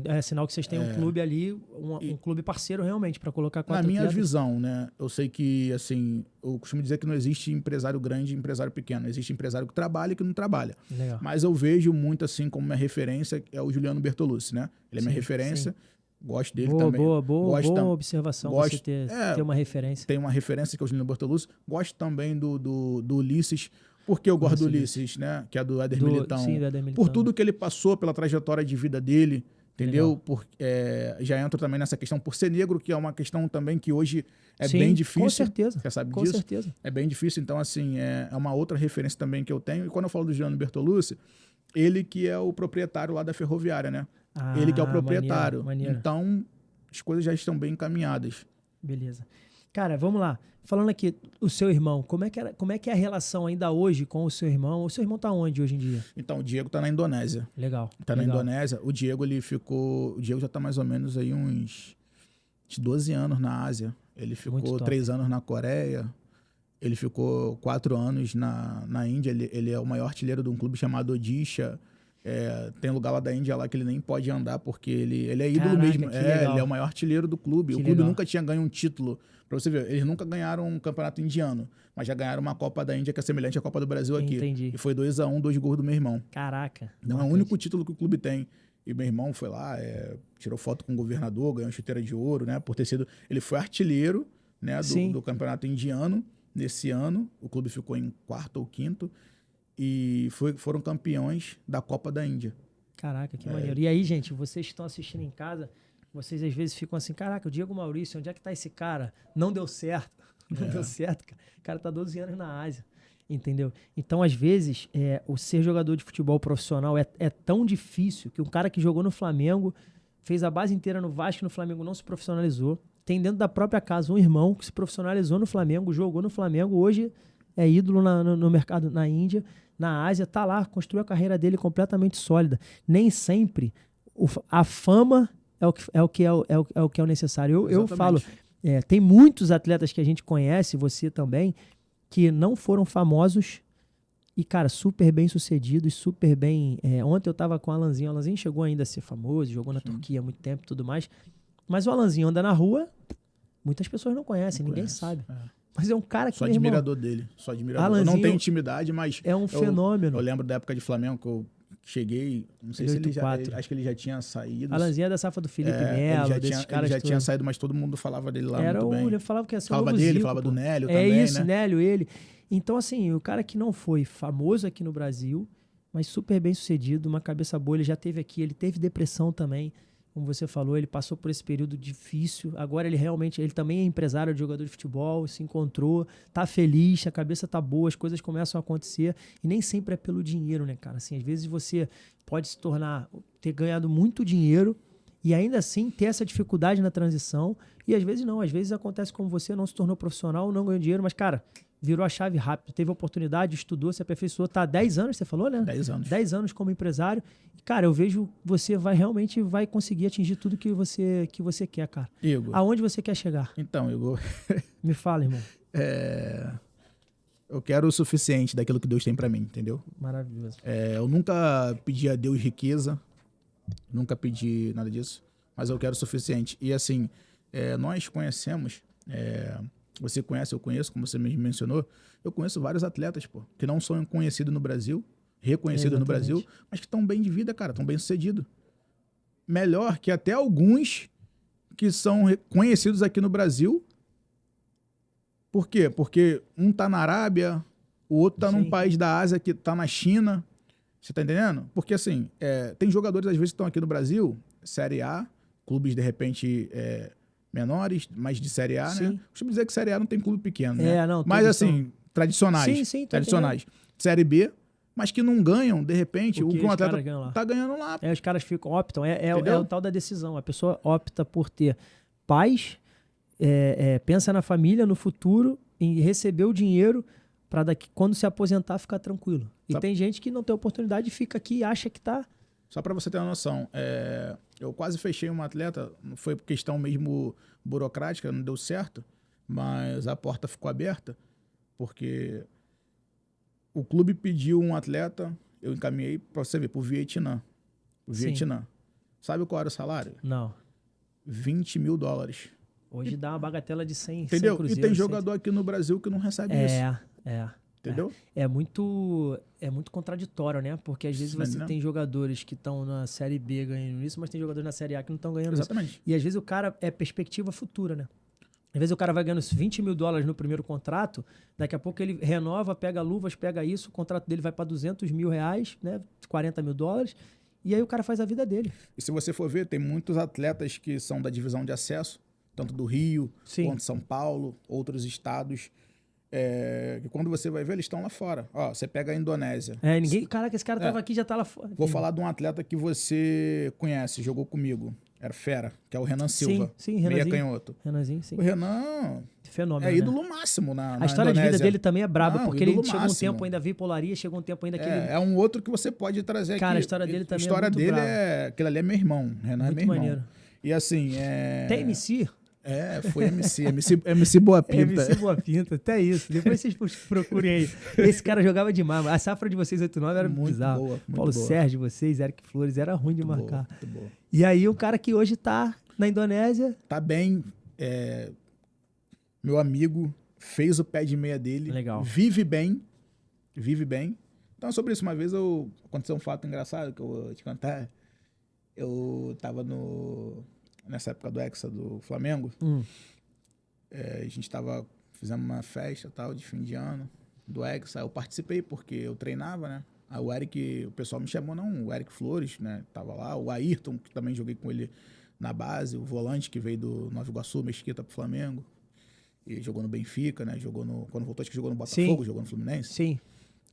É sinal que vocês têm um clube ali, um clube parceiro realmente, para colocar 4 Na minha atletas. visão, né? Eu sei que, assim, eu costumo dizer que não existe empresário grande e empresário pequeno. Existe empresário que trabalha e que não trabalha. Legal. Mas eu vejo muito, assim, como minha referência é o Juliano Bertolucci, né? Ele é minha Sim, referência. sim. Gosto dele Boa, também. boa observação você ter uma referência. Tem uma referência que é o Juliano Bertolucci. Gosto também do Ulisses. Por que eu gosto do Ulisses, né? Que é do Éder Militão. Sim, do Éder Militão. Por tudo que ele passou, pela trajetória de vida dele, entendeu? Já entro também nessa questão por ser negro, que é uma questão também que hoje é Sim, bem difícil. com certeza. Você sabe Com disso? certeza. É bem difícil. Então, assim, é uma outra referência também que eu tenho. E quando eu falo do Juliano Bertolucci, ele que é o proprietário lá da Ferroviária, né? Ele que é o proprietário. Maneiro. Então, as coisas já estão bem encaminhadas. Beleza. Cara, vamos lá. Falando aqui, o seu irmão, como é que é a relação ainda hoje com o seu irmão? O seu irmão tá onde hoje em dia? Então, o Diego tá na Indonésia. Legal. Tá na Indonésia. O Diego, o Diego já tá mais ou menos aí uns 12 anos na Ásia. Ele ficou 3 anos na Coreia. Ele ficou 4 anos na Índia. Ele é o maior artilheiro de um clube chamado Odisha. Tem lugar lá da Índia lá que ele nem pode andar, porque ele é ídolo. Caraca, mesmo. que legal. Ele é o maior artilheiro do clube. Que O clube legal. nunca tinha ganho um título. Pra você ver, eles nunca ganharam um campeonato indiano, mas já ganharam uma Copa da Índia que é semelhante à Copa do Brasil aqui. Entendi. E foi 2-1, 2 gols do meu irmão. Caraca. Não é o único título que o clube tem. E meu irmão foi lá, tirou foto com o governador, ganhou uma chuteira de ouro, né? Por ter sido. Ele foi artilheiro, né, do campeonato indiano nesse ano. O clube ficou em 4º ou 5º e foram campeões da Copa da Índia. Caraca, que maneiro. E aí, gente, vocês que estão assistindo em casa, vocês às vezes ficam assim, caraca, o Diego Maurício, onde é que tá esse cara? Não deu certo. Não deu certo, cara. O cara tá 12 anos na Ásia. Entendeu? Então, às vezes, o ser jogador de futebol profissional é tão difícil que um cara que jogou no Flamengo, fez a base inteira no Vasco, no Flamengo não se profissionalizou. Tem dentro da própria casa um irmão que se profissionalizou no Flamengo, jogou no Flamengo, hoje é ídolo no mercado na Índia, na Ásia, tá lá, construiu a carreira dele completamente sólida. Nem sempre a fama é o que é o necessário. Eu falo, tem muitos atletas que a gente conhece, você também, que não foram famosos e, cara, super bem sucedidos, super bem... ontem eu tava com o Alanzinho. O Alanzinho chegou ainda a ser famoso, jogou na Turquia há muito tempo e tudo mais. Mas o Alanzinho anda na rua, muitas pessoas não conhecem, ninguém sabe. Mas é um cara que... Sou admirador dele, sou admirador. Alanzinho, eu não tenho intimidade, mas... É um fenômeno. Eu lembro da época de Flamengo que eu cheguei, não sei se ele acho que ele já tinha saído. Alanzinho é da safra do Felipe Melo, desses caras. Ele já tinha saído, mas todo mundo falava dele lá muito bem. Ele falava que ia ser falava novo dele, Zico, falava pô. do Nélio também, isso, né? Nélio, ele. Então, assim, o cara que não foi famoso aqui no Brasil, mas super bem sucedido, uma cabeça boa, ele já teve aqui, ele teve depressão também, como você falou, ele passou por esse período difícil, agora ele também é empresário de jogador de futebol, se encontrou, tá feliz, a cabeça tá boa, as coisas começam a acontecer, e nem sempre é pelo dinheiro, né, cara? Assim, às vezes você pode ter ganhado muito dinheiro, e ainda assim ter essa dificuldade na transição, e às vezes não, às vezes acontece como você, não se tornou profissional, não ganhou dinheiro, mas, cara, virou a chave rápido, teve oportunidade, estudou, se aperfeiçoou, tá há 10 anos, você falou, né? 10 anos. 10 anos como empresário. E, cara, eu vejo você realmente vai conseguir atingir tudo que você quer, cara. Igor. Aonde você quer chegar? Então, Igor... Me fala, irmão. Eu quero o suficiente daquilo que Deus tem pra mim, entendeu? Maravilhoso. Eu nunca pedi a Deus riqueza, nunca pedi nada disso, mas eu quero o suficiente. E assim, nós conhecemos... Você conhece, eu conheço, como você mesmo mencionou. Eu conheço vários atletas, pô, que não são conhecidos no Brasil, reconhecidos no Brasil, mas que estão bem de vida, cara, estão bem sucedidos. Melhor que até alguns que são conhecidos aqui no Brasil. Por quê? Porque um tá na Arábia, o outro tá num país da Ásia que tá na China. Você tá entendendo? Porque assim, tem jogadores às vezes que estão aqui no Brasil, Série A, clubes de repente... menores, mas de Série A, né? Costumo dizer que Série A não tem clube pequeno, né? Não, mas assim, tradicionais. Sim, tradicionais. Série B, mas que não ganham, de repente, o que um atleta tá ganhando lá. Os caras optam, é o tal da decisão. A pessoa opta por ter paz, pensa na família, no futuro, em receber o dinheiro para daqui, quando se aposentar, ficar tranquilo. E tem gente que não tem oportunidade e fica aqui e acha que tá... Só para você ter uma noção, eu quase fechei uma atleta, não foi por questão mesmo burocrática, não deu certo, mas a porta ficou aberta, porque o clube pediu um atleta, eu encaminhei para você ver, para o Vietnã. Sabe qual era o salário? Não. $20 mil. Hoje dá uma bagatela de 100, entendeu? 100 cruzeiros. E tem jogador aqui no Brasil que não recebe isso. Entendeu? É muito contraditório, né? Porque às vezes você tem jogadores que estão na Série B ganhando isso, mas tem jogadores na Série A que não estão ganhando isso. E às vezes o cara é perspectiva futura, né? Às vezes o cara vai ganhando $20 mil no primeiro contrato, daqui a pouco ele renova, pega luvas, pega isso, o contrato dele vai para $200 mil, né? $40 mil, e aí o cara faz a vida dele. E se você for ver, tem muitos atletas que são da divisão de acesso, tanto do Rio, quanto São Paulo, outros estados... que quando você vai ver, eles estão lá fora. Ó, você pega a Indonésia. Caraca, esse cara tava aqui, já tá lá fora. Vou falar de um atleta que você conhece, jogou comigo. Era fera, que é o Renan Silva. Sim, Renanzinho. Meia canhoto. Renanzinho, sim. O Renan fenômeno, ídolo máximo na A história Indonésia. de vida dele também é braba, porque ele chegou máximo. um tempo ainda veio polaria, chegou um tempo ainda que ele... É um outro que você pode trazer aqui. Cara, a história dele também a história é muito dele brava. aquele ali é meu irmão. Renan muito é meu irmão. maneiro. E assim, Tem MC? Foi MC Boa Pinta. MC Boa Pinta, até isso. Depois vocês procurem aí. Esse cara jogava demais. A safra de vocês, 8-9, era Muito bizarro. boa, muito Paulo boa. Sérgio, vocês, Eric Flores, era ruim de marcar. Muito boa. E aí, o cara que hoje tá na Indonésia... Tá bem. Meu amigo fez o pé de meia dele. Legal. Vive bem. Então, sobre isso, uma vez aconteceu um fato engraçado que eu vou te contar. Eu tava nessa época do Hexa do Flamengo. A gente fizemos uma festa tal, de fim de ano do Hexa. Eu participei porque eu treinava, né? Aí o pessoal me chamou, não, o Eric Flores, né? Tava lá, o Ayrton, que também joguei com ele na base, o volante que veio do Nova Iguaçu, Mesquita pro Flamengo. E jogou no Benfica, né? Quando voltou, acho que jogou no Botafogo, Sim. jogou no Fluminense. Sim.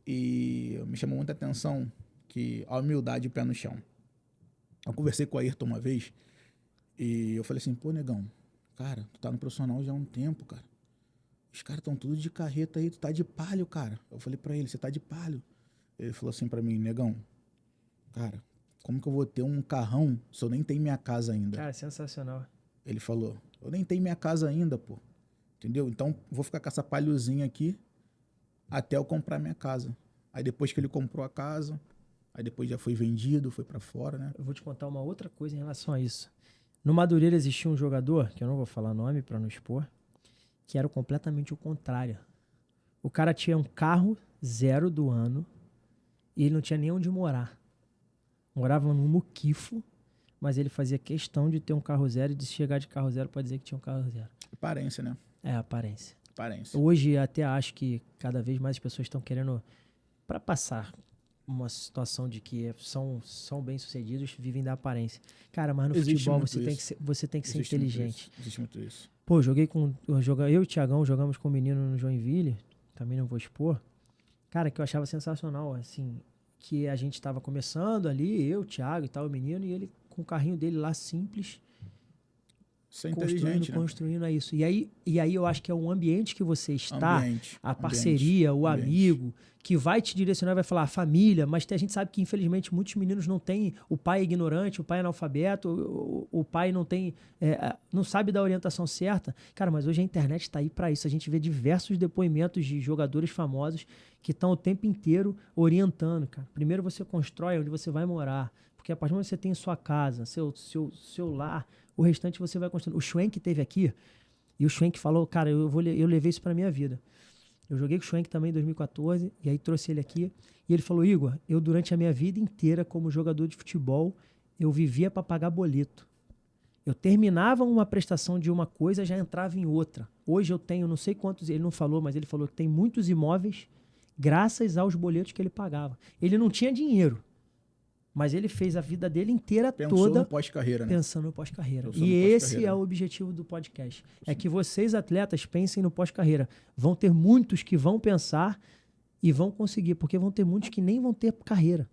E me chamou muita atenção que a humildade e o pé no chão. Eu conversei com o Ayrton uma vez e eu falei assim, pô, negão, cara, tu tá no profissional já há um tempo, cara. Os caras estão tudo de carreta aí, tu tá de palio, cara. Eu falei pra ele, você tá de palio. Ele falou assim pra mim, negão, cara, como que eu vou ter um carrão se eu nem tenho minha casa ainda? Cara, sensacional. Ele falou, eu nem tenho minha casa ainda, pô. Entendeu? Então, vou ficar com essa palhozinha aqui até eu comprar minha casa. Aí depois que ele comprou a casa, aí depois já foi vendido, foi pra fora, né? Eu vou te contar uma outra coisa em relação a isso. No Madureira existia um jogador, que eu não vou falar nome pra não expor, que era completamente o contrário. O cara tinha um carro 0 do ano e ele não tinha nem onde morar. Morava num muquifo, mas ele fazia questão de ter um carro 0 e de chegar de carro 0 pra dizer que tinha um carro 0. Aparência, né? É, aparência. Aparência. Hoje até acho que cada vez mais as pessoas estão querendo, para passar uma situação de que são bem-sucedidos, vivem da aparência. Cara, mas no futebol você tem que ser inteligente. Existe muito isso. Pô, eu e o Thiagão jogamos com um menino no Joinville, também não vou expor. Cara, que eu achava sensacional, assim, que a gente estava começando ali, eu, o Thiago e tal, o menino, e ele com o carrinho dele lá simples, Isso é inteligente, construindo é isso. E aí eu acho que é o ambiente que você está, a parceria, o ambiente. amigo, que vai te direcionar, vai falar a família, mas a gente sabe que infelizmente muitos meninos não têm, o pai é ignorante, o pai é analfabeto, o pai não sabe da orientação certa. Cara, mas hoje a internet está aí para isso. A gente vê diversos depoimentos de jogadores famosos que estão o tempo inteiro orientando, cara. Primeiro você constrói onde você vai morar, porque a partir do momento que você tem sua casa, seu lar, o restante você vai construindo. O Schwenk teve aqui, e o Schwenk falou, cara, eu levei isso pra minha vida. Eu joguei com o Schwenk também em 2014, e aí trouxe ele aqui, e ele falou, Igor, eu durante a minha vida inteira como jogador de futebol, eu vivia para pagar boleto. Eu terminava uma prestação de uma coisa, já entrava em outra. Hoje eu tenho não sei quantos, ele não falou, mas ele falou que tem muitos imóveis graças aos boletos que ele pagava. Ele não tinha dinheiro, mas ele fez a vida dele inteira toda no pós-carreira, né? Pensando no pós-carreira. E esse é o objetivo do podcast. É que vocês, atletas, pensem no pós-carreira. Vão ter muitos que vão pensar e vão conseguir, porque vão ter muitos que nem vão ter carreira.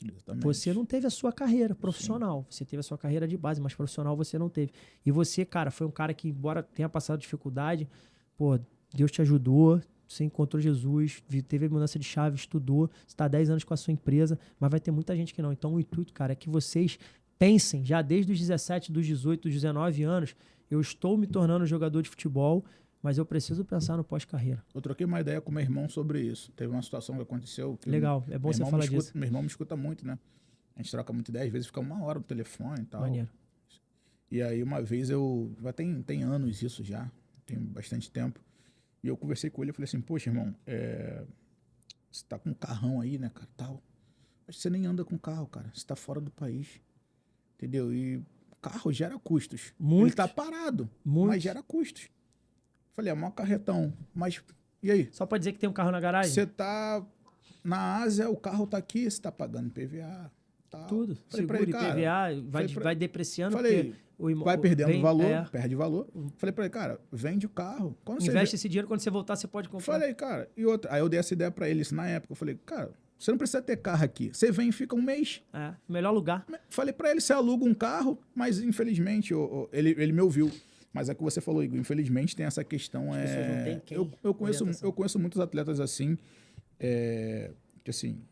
Exatamente. Você não teve a sua carreira profissional. Sim. Você teve a sua carreira de base, mas profissional você não teve. E você, cara, foi um cara que, embora tenha passado dificuldade, pô, Deus te ajudou, você encontrou Jesus, teve a mudança de chave, estudou, você está há 10 anos com a sua empresa, mas vai ter muita gente que não. Então o intuito, cara, é que vocês pensem, já desde os 17, dos 18, dos 19 anos, eu estou me tornando jogador de futebol, mas eu preciso pensar no pós-carreira. Eu troquei uma ideia com meu irmão sobre isso. Teve uma situação que aconteceu. Que legal, é bom você falar disso. Meu irmão me escuta muito, né? A gente troca muita ideia, às vezes fica 1 hora no telefone e tal. Maneiro. E aí uma vez já tem anos isso já, tem bastante tempo. E eu conversei com ele e falei assim, poxa, irmão, você tá com um carrão aí, né, cara, tal. Mas você nem anda com carro, cara. Você tá fora do país. Entendeu? E carro gera custos. Muito. Ele tá parado, muito. Mas gera custos. Falei, é maior carretão. Mas, e aí? Só pode dizer que tem um carro na garagem? Você tá na Ásia, o carro tá aqui, você tá pagando PVA, tal. Tudo. Falei Seguro e PVA, vai depreciando. Falei, vai perdendo valor, perde valor. Falei pra ele, cara, vende o carro. Investe esse dinheiro, quando você voltar, você pode comprar. Falei, cara, e outra. Aí eu dei essa ideia pra ele, isso na época. Eu falei, cara, você não precisa ter carro aqui. Você vem e fica um mês. É, melhor lugar. Falei pra ele, você aluga um carro, mas infelizmente, ele me ouviu. Mas é que você falou, Igor, infelizmente tem essa questão. Não tem quem eu conheço muitos atletas assim, que assim,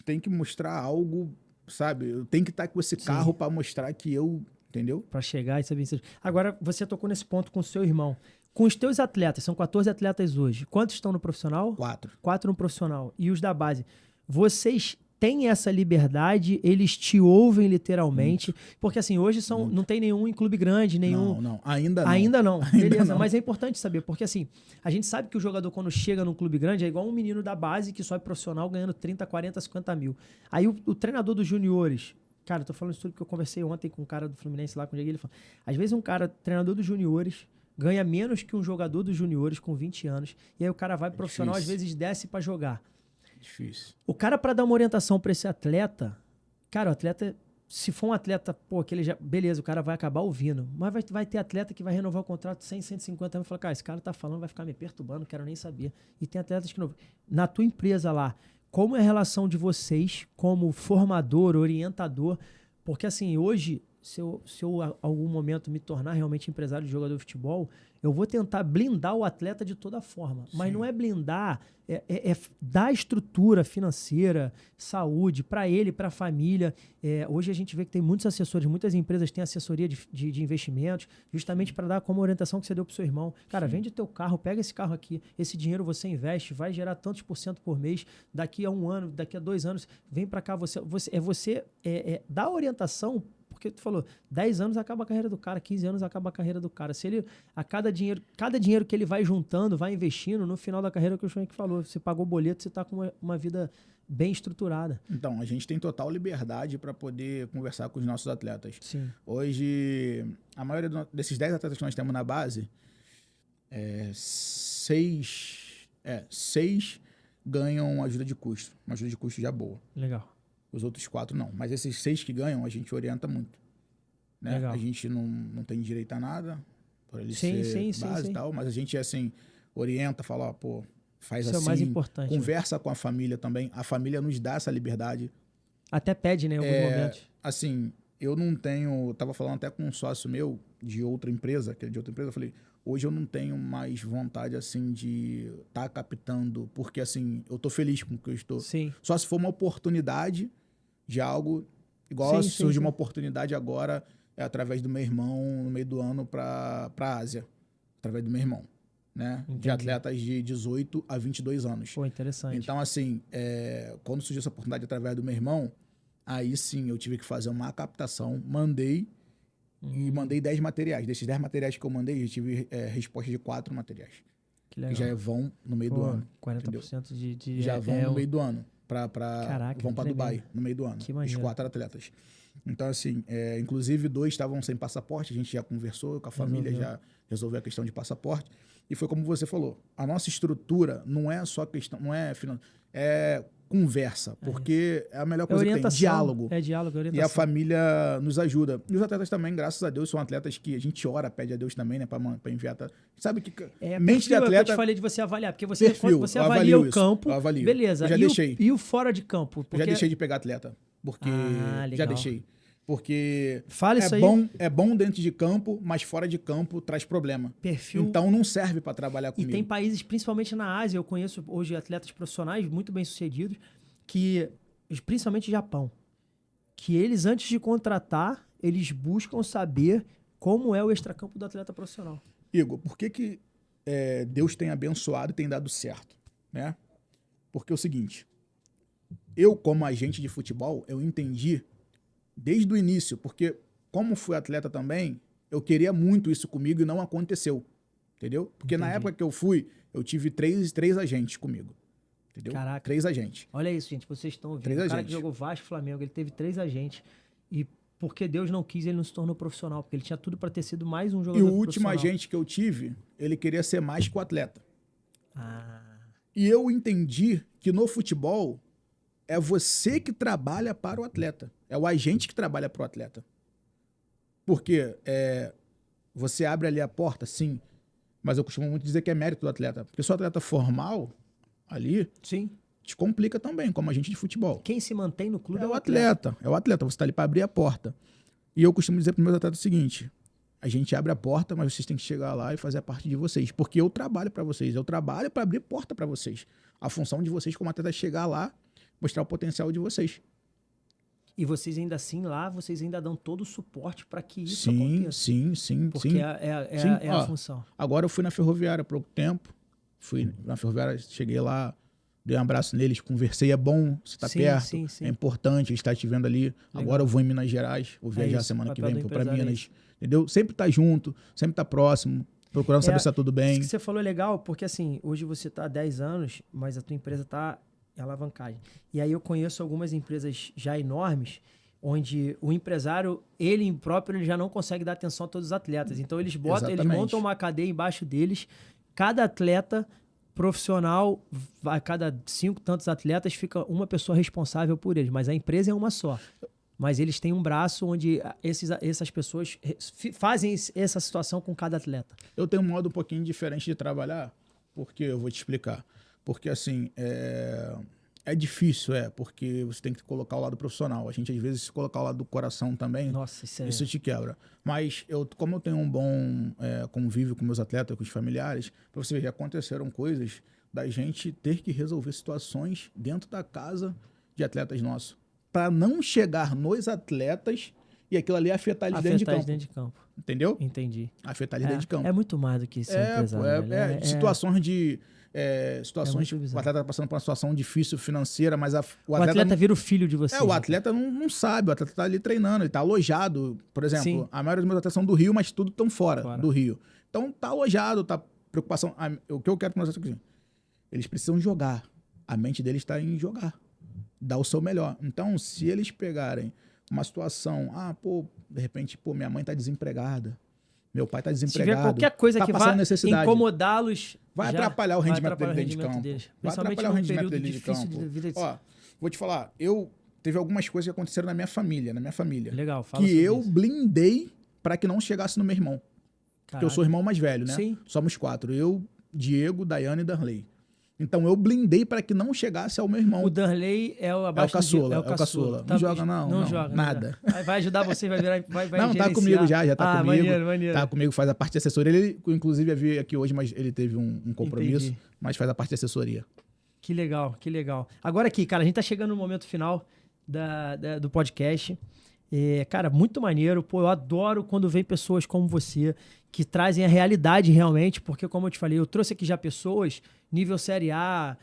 tem que mostrar algo, sabe? Eu tenho que estar com esse carro para mostrar que eu entendeu? Pra chegar e ser vencedor. Agora, você tocou nesse ponto com o seu irmão. Com os teus atletas, são 14 atletas hoje. Quantos estão no profissional? 4. 4 no profissional. E os da base? Vocês têm essa liberdade? Eles te ouvem literalmente? Porque assim, hoje não tem nenhum em clube grande, nenhum... Não. Ainda não. Ainda não. Ainda Beleza, não. mas é importante saber, porque assim, a gente sabe que o jogador quando chega num clube grande é igual um menino da base que sobe profissional ganhando 30, 40, 50 mil. Aí o treinador dos juniores... Cara, eu tô falando isso tudo porque eu conversei ontem com um cara do Fluminense lá com o Diego, ele falou, às vezes um cara, treinador dos juniores, ganha menos que um jogador dos juniores com 20 anos, e aí o cara vai pro profissional, difícil. às vezes desce pra jogar. Difícil. O cara, pra dar uma orientação pra esse atleta, cara, o atleta, se for um atleta, pô, que ele já, beleza, o cara vai acabar ouvindo, mas vai ter atleta que vai renovar o contrato 100, 150 anos e falar, cara, esse cara tá falando, vai ficar me perturbando, não quero nem saber. E tem atletas que não... Na tua empresa lá, como é a relação de vocês como formador, orientador? Porque assim, hoje, se eu algum momento me tornar realmente empresário de jogador de futebol, eu vou tentar blindar o atleta de toda forma. Sim. Mas não é blindar, é dar estrutura financeira, saúde para ele, para a família. Hoje a gente vê que tem muitos assessores, muitas empresas têm assessoria de investimentos, justamente para dar como orientação que você deu para o seu irmão. Cara, Sim. vende teu carro, pega esse carro aqui, esse dinheiro você investe, vai gerar tantos % por mês, daqui a 1 ano, daqui a 2 anos, vem para cá, você dá orientação. Porque tu falou, 10 anos acaba a carreira do cara, 15 anos acaba a carreira do cara. Se ele, cada dinheiro que ele vai juntando, vai investindo, no final da carreira, que o Schwenk falou, você pagou o boleto, você tá com uma vida bem estruturada. Então, a gente tem total liberdade para poder conversar com os nossos atletas. Sim. Hoje, a maioria desses 10 atletas que nós temos na base, 6 ganham ajuda de custo, uma ajuda de custo já boa. Legal. Os outros 4 não. Mas esses 6 que ganham, a gente orienta muito. Né? Legal. A gente não tem direito a nada, por ele ser base e tal, mas a gente, assim, orienta, fala, ó, pô, faz isso assim. É o mais importante. Conversa com a família também. A família nos dá essa liberdade. Até pede, né, em alguns momentos. Assim, eu não tenho... Tava falando até com um sócio meu de outra empresa, que é de outra empresa, eu falei, hoje eu não tenho mais vontade, assim, de estar captando, porque, assim, eu tô feliz com o que eu estou. Sim. Só se for uma oportunidade de algo, igual surgiu uma oportunidade agora, através do meu irmão, no meio do ano, para a Ásia, através do meu irmão, né? Entendi. De atletas de 18 a 22 anos. Pô, interessante. Então, assim, quando surgiu essa oportunidade através do meu irmão, aí sim eu tive que fazer uma captação, mandei, e mandei 10 materiais. Desses 10 materiais que eu mandei, eu tive resposta de 4 materiais. Que legal. Que já vão no meio do ano. 40% de já vão no meio do ano. Vão para Dubai, no meio do ano. Que maneiro. Os 4 atletas. Então, assim, inclusive 2 estavam sem passaporte, a gente já conversou com a família, já resolveu a questão de passaporte. E foi como você falou, a nossa estrutura não é só questão, não é financeira, é conversa, porque é a melhor coisa que tem, diálogo. É diálogo, orientação. E a família nos ajuda. E os atletas também, graças a Deus, são atletas que a gente ora, pede a Deus também, né, para enviar. Sabe que mente de atleta... É o que eu te falei de você avaliar, porque você, quando você avalia o campo, beleza. Eu já deixei. E o fora de campo? Porque... Eu já deixei de pegar atleta, porque já deixei. Porque é bom dentro de campo, mas fora de campo traz problema. Perfil. Então não serve para trabalhar comigo. E tem países, principalmente na Ásia, eu conheço hoje atletas profissionais muito bem-sucedidos, que, principalmente Japão, que eles, antes de contratar, eles buscam saber como é o extracampo do atleta profissional. Igor, por que Deus tem abençoado e tem dado certo? Né? Porque é o seguinte, eu como agente de futebol, eu entendi desde o início, porque como fui atleta também, eu queria muito isso comigo e não aconteceu, entendeu? Porque na época que eu fui, eu tive três agentes comigo, entendeu? Caraca. 3 agentes. Olha isso, gente, vocês estão vendo. 3 o cara agentes. que jogou Vasco e Flamengo, ele teve 3 agentes e porque Deus não quis, ele não se tornou profissional, porque ele tinha tudo para ter sido mais um jogador profissional. E o último profissional. agente que eu tive, ele queria ser mais que o atleta. Ah. E eu entendi que no futebol é você que trabalha para o atleta. É o agente que trabalha para o atleta. Porque você abre ali a porta, sim, mas eu costumo muito dizer que é mérito do atleta. Porque se o atleta formal ali, sim, te complica também, como agente de futebol. Quem se mantém no clube é o atleta. É o atleta, você está ali para abrir a porta. E eu costumo dizer para os meus atletas o seguinte, a gente abre a porta, mas vocês têm que chegar lá e fazer a parte de vocês. Porque eu trabalho para vocês, eu trabalho para abrir porta para vocês. A função de vocês como atleta é chegar lá, mostrar o potencial de vocês. E vocês ainda assim lá, vocês ainda dão todo o suporte para que isso aconteça. Sim. Porque é a função. Agora eu fui na Ferroviária há pouco tempo. Fui na Ferroviária, cheguei lá, dei um abraço neles, conversei. É bom, você tá perto, sim. é importante, eles estão te vendo ali. Legal. Agora eu vou em Minas Gerais, vou viajar isso, semana que papel vem, do vou pra empresário é Minas. Entendeu? Sempre tá junto, sempre tá próximo, procurando saber se tá tudo bem. Isso que você falou é legal, porque assim, hoje você tá há 10 anos, mas a tua empresa tá em alavancagem. E aí eu conheço algumas empresas já enormes, onde o empresário, ele próprio, ele já não consegue dar atenção a todos os atletas. Então eles montam uma cadeia embaixo deles, cada atleta profissional, a cada 5 tantos atletas, fica uma pessoa responsável por eles, mas a empresa é uma só. Mas eles têm um braço onde essas pessoas fazem essa situação com cada atleta. Eu tenho um modo um pouquinho diferente de trabalhar, porque eu vou te explicar. Porque assim, é difícil, porque você tem que colocar o lado profissional. A gente, às vezes, se colocar o lado do coração também, nossa, isso te quebra. Mas, como eu tenho um bom convívio com meus atletas, com os familiares, pra você ver, já aconteceram coisas da gente ter que resolver situações dentro da casa de atletas nossos, para não chegar nos atletas e aquilo ali afetar eles dentro de campo. Entendeu? Entendi. Afetar eles dentro de campo. É muito mais do que isso, empresário. Situações de... situações o atleta tá passando por uma situação difícil financeira, mas o atleta vira o filho de você. O atleta não sabe, o atleta tá ali treinando, ele tá alojado. Por exemplo, a maioria dos meus atletas são do Rio, mas tudo estão fora do Rio. Então tá alojado, tá preocupação. O que eu quero para nós aqui, eles precisam jogar. A mente deles está em jogar. Dar o seu melhor. Então, se eles pegarem uma situação, de repente, minha mãe tá desempregada, meu pai tá desempregado. Se tiver qualquer coisa que vá incomodá-los, vai atrapalhar o rendimento dele dentro de campo. Vai atrapalhar o rendimento dele de campo. Vou te falar, teve algumas coisas que aconteceram na minha família. Legal, fala que eu blindei para que não chegasse no meu irmão. Porque eu sou o irmão mais velho, né? Sim. Somos 4. Eu, Diego, Daiane e Darley. Então eu blindei para que não chegasse ao meu irmão. O Darley é o caçula. É o caçula. Não joga, não joga. Nada. Vai ajudar você, vai não, tá comigo já tá comigo. Maneiro. Tá comigo, faz a parte de assessoria. Ele, inclusive, ia vir aqui hoje, mas ele teve um compromisso. Entendi. Mas faz a parte de assessoria. Que legal. Agora aqui, cara, a gente tá chegando no momento final do podcast. Cara, muito maneiro. Eu adoro quando vem pessoas como você que trazem a realidade realmente, porque, como eu te falei, eu trouxe aqui já pessoas nível Série A,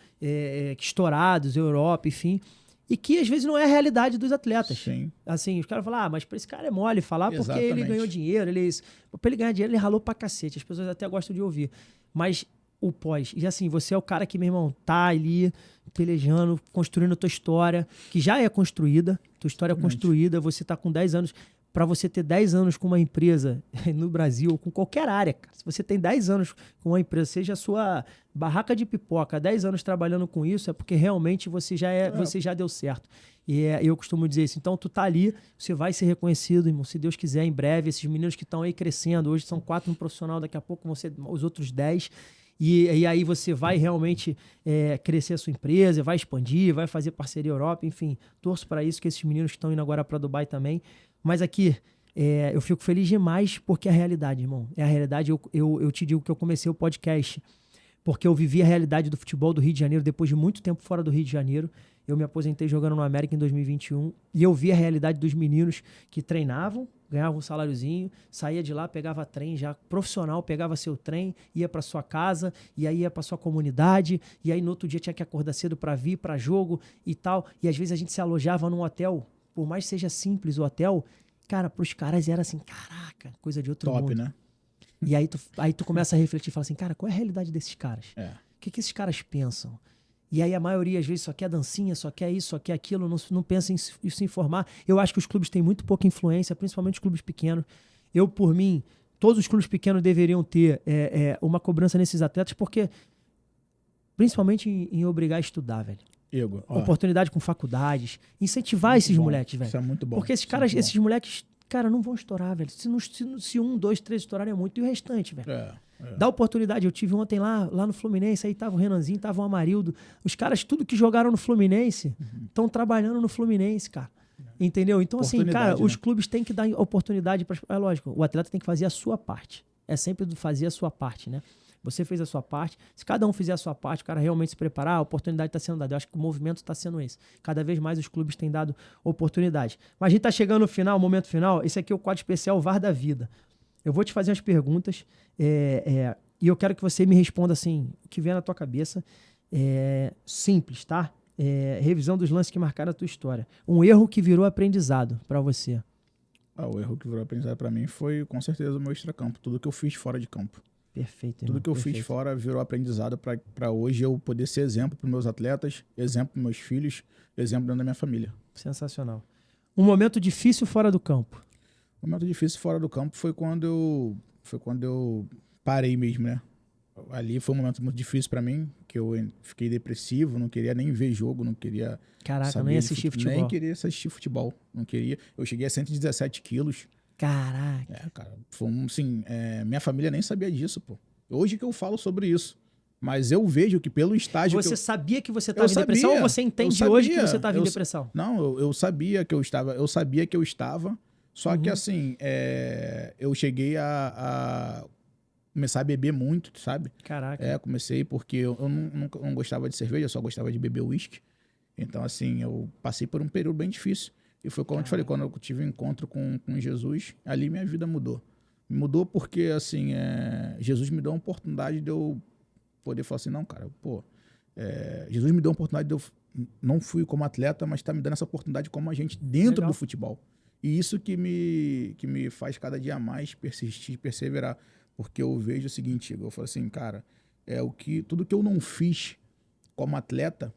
estourados, Europa, enfim, e que às vezes não é a realidade dos atletas. Sim. Assim, os caras falam, mas pra esse cara é mole falar porque ele ganhou dinheiro, pra ele ganhar dinheiro ele ralou pra cacete, as pessoas até gostam de ouvir, mas o pós, e assim, você é o cara que, meu irmão, tá ali pelejando, construindo tua história, que já é construída, tua história é construída, você tá com 10 anos, para você ter 10 anos com uma empresa no Brasil, ou com qualquer área, cara. Se você tem 10 anos com uma empresa, seja a sua barraca de pipoca, 10 anos trabalhando com isso, é porque realmente você já deu certo. E eu costumo dizer isso. Então, tu tá ali, você vai ser reconhecido, irmão, se Deus quiser, em breve. Esses meninos que estão aí crescendo, hoje são 4 no profissional, daqui a pouco vão ser os outros 10. E aí você vai realmente crescer a sua empresa, vai expandir, vai fazer parceria Europa, enfim. Torço para isso, que esses meninos que estão indo agora para Dubai também. Mas aqui, eu fico feliz demais porque é a realidade, irmão. É a realidade. Eu te digo que eu comecei o podcast porque eu vivi a realidade do futebol do Rio de Janeiro depois de muito tempo fora do Rio de Janeiro. Eu me aposentei jogando no América em 2021 e eu vi a realidade dos meninos que treinavam, ganhavam um saláriozinho, saía de lá, pegava trem já profissional, pegava seu trem, ia para sua casa, e aí ia para sua comunidade, e aí no outro dia tinha que acordar cedo para vir para jogo e tal. E às vezes a gente se alojava num hotel, por mais que seja simples o hotel, cara, pros caras era assim, caraca, coisa de outro mundo. Né? E aí tu começa a refletir e fala assim, cara, qual é a realidade desses caras? O que esses caras pensam? E aí a maioria, às vezes, só quer dancinha, só quer isso, só quer aquilo, não pensa em se informar. Eu acho que os clubes têm muito pouca influência, principalmente os clubes pequenos. Eu, por mim, todos os clubes pequenos deveriam ter uma cobrança nesses atletas, porque principalmente em obrigar a estudar, velho. Oportunidade com faculdades, incentivar muito esses moleques, velho. Isso é muito bom. Porque esses caras, esses moleques, cara, não vão estourar, velho. Se 1, 2, 3 estourarem é muito, e o restante, velho. Dá oportunidade. Eu tive ontem lá no Fluminense, aí tava o Renanzinho, tava o Amarildo. Os caras, tudo que jogaram no Fluminense, estão trabalhando no Fluminense, cara. Entendeu? Então, assim, cara, os clubes têm que dar oportunidade para. É lógico, o atleta tem que fazer a sua parte. É sempre fazer a sua parte, né? Você fez a sua parte. Se cada um fizer a sua parte, o cara realmente se preparar, a oportunidade está sendo dada. Eu acho que o movimento está sendo esse. Cada vez mais os clubes têm dado oportunidade. Mas a gente está chegando no final, momento final. Esse aqui é o quadro especial VAR da Vida. Eu vou te fazer umas perguntas e eu quero que você me responda assim, o que vier na tua cabeça. Simples, tá? Revisão dos lances que marcaram a tua história. Um erro que virou aprendizado para você. O erro que virou aprendizado para mim foi, com certeza, o meu extracampo. Tudo que eu fiz fora de campo. Perfeito, irmão. Tudo que eu fiz fora virou aprendizado para hoje eu poder ser exemplo para meus atletas, exemplo para meus filhos, exemplo dentro da minha família. Sensacional. Um momento difícil fora do campo. O momento difícil fora do campo foi quando eu parei mesmo, né? Ali foi um momento muito difícil para mim, que eu fiquei depressivo, não queria nem ver jogo, não queria nem assistir futebol. Nem queria assistir futebol, não queria. Eu cheguei a 117 quilos. Caraca. Cara, foi assim, minha família nem sabia disso, pô. Hoje que eu falo sobre isso. Mas eu vejo que pelo estágio Você sabia que você estava em depressão ou você entende hoje que você estava em depressão? Não, eu sabia que eu estava, só que assim, eu cheguei a começar a beber muito, sabe? Caraca. Comecei porque eu não gostava de cerveja, eu só gostava de beber uísque. Então, assim, eu passei por um período bem difícil. E foi como eu te falei, quando eu tive um encontro com Jesus, ali minha vida mudou. Mudou porque, assim, Jesus me deu uma oportunidade de eu poder falar assim, não, cara, Jesus me deu uma oportunidade de eu... Não fui como atleta, mas está me dando essa oportunidade como agente dentro do futebol. E isso que me faz cada dia mais persistir, perseverar. Porque eu vejo o seguinte, Igor, eu falo assim, cara, tudo que eu não fiz como atleta,